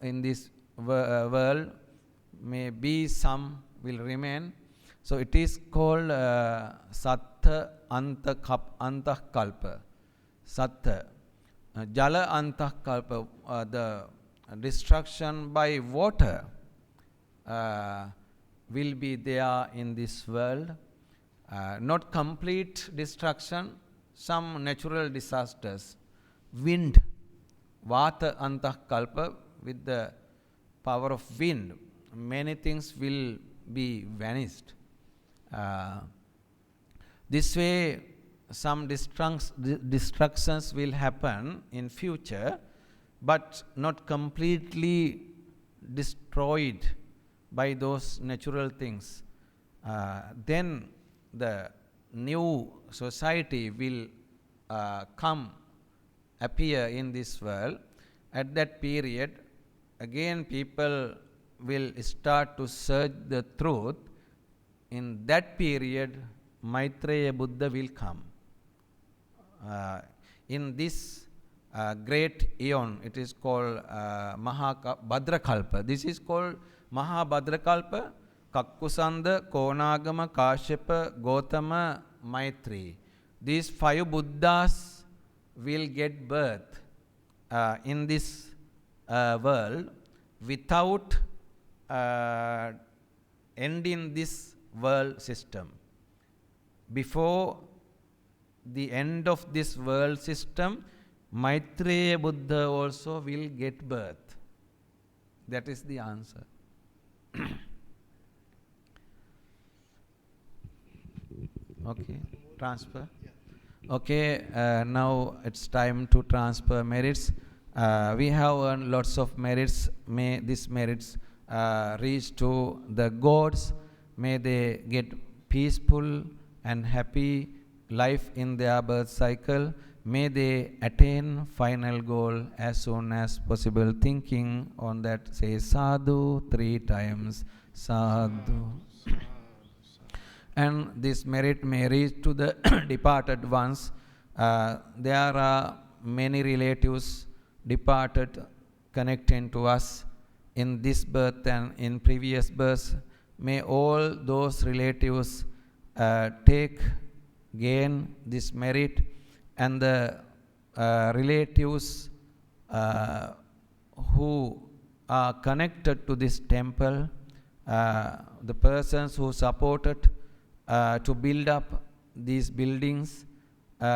in this world. Maybe some will remain. So it is called Satta Antakalpa. Satta. Jala Antakalpa, the destruction by water will be there in this world. Not complete destruction, some natural disasters. Wind, Vata Antakalpa, with the power of wind, many things will be vanished. This way, some destructions will happen in future, but not completely destroyed by those natural things. Then the new society will appear in this world. At that period, again people will start to search the truth. In that period, Maitreya Buddha will come. In this great eon, it is called Bhadrakalpa. This is called Maha Bhadrakalpa. Kakkusanda, Konagama, Kashyapa, Gotama, Maitri. These 5 Buddhas will get birth in this world without ending this world system. Before the end of this world system, Maitreya Buddha also will get birth. That is the answer. Okay, transfer. Okay, now it's time to transfer merits. We have earned lots of merits. May these merits reach to the gods. May they get peaceful and happy life in their birth cycle. May they attain final goal as soon as possible. Thinking on that, say sadhu 3 times. Sadhu. And this merit may reach to the departed ones. There are many relatives departed connecting to us in this birth and in previous births. May all those relatives gain this merit, and the relatives who are connected to this temple, the persons who supported to build up these buildings,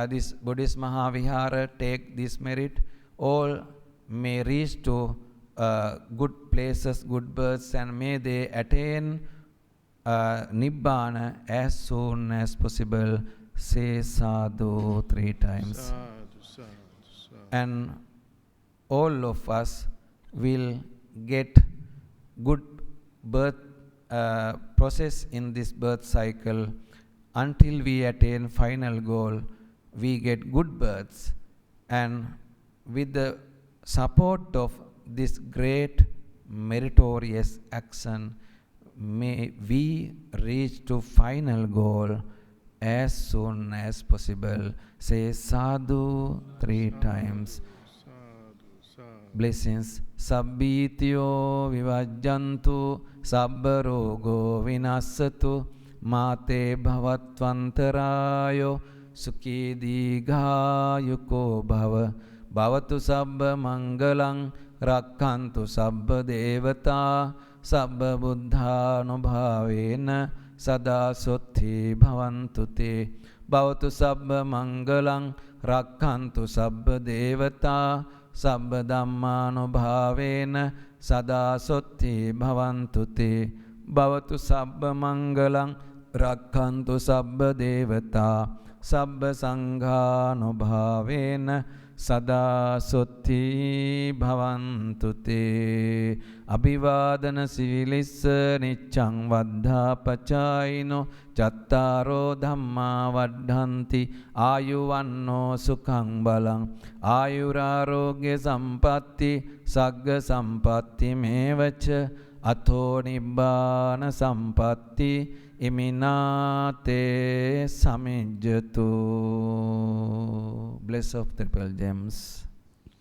this Buddhist Maha Vihara, take this merit. All may reach to good places, good births, and may they attain Nibbana as soon as possible. Say sadhu 3 times. Sadhu, sadhu, sadhu. And all of us will get good birth process in this birth cycle. until we attain final goal, we get good births, and with the support of this great meritorious action, may we reach to final goal as soon as possible. Say sadhu 3 times. Blessings. Sabbityo vivajjantu sabba rogo vinassatu mate bhavatvantarayo sukhi digayuko bhava bhavatu sabba mangalang rakkantu sabba devata sabba buddhanubhavena sada sotti bhavantu te bhavatu sabba mangalang rakkantu sabba devata sabba dhammanubhavena sada sotti bhavantu te bhavatu sabba mangalang rakkantu sabba devata sabba sanghanubhavena sada sotti bhavantu te abhivadana sivilissa niccang vaddha pacayino cattaro dhamma vaddhanti ayuvanno sukhang balang ayurarogya sampatti sagga sampatti mevacha atho nibbana sampatti iminate samijjatu. Bless of triple gems.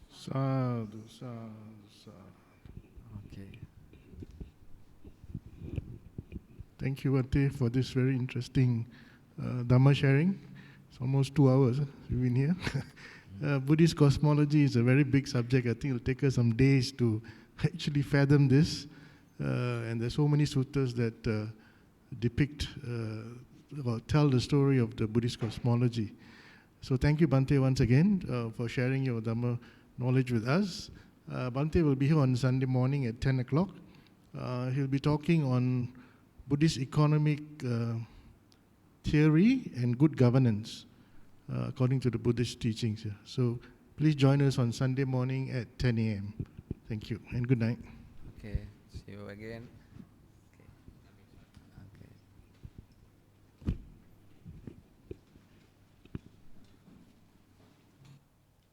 Sadhu, sadhu, sadhu. Okay. Thank you, Bhante, for this very interesting Dhamma sharing. It's almost 2 hours we've been here. Buddhist cosmology is a very big subject. I think it'll take us some days to actually fathom this. And there's so many suttas that depict or tell the story of the Buddhist cosmology. So thank you, Bhante, once again for sharing your Dhamma knowledge with us. Bhante will be here on Sunday morning at 10 o'clock. He'll be talking on Buddhist economic theory and good governance according to the Buddhist teachings here. So please join us on Sunday morning at 10 a.m. Thank you and good night. Okay, see you again.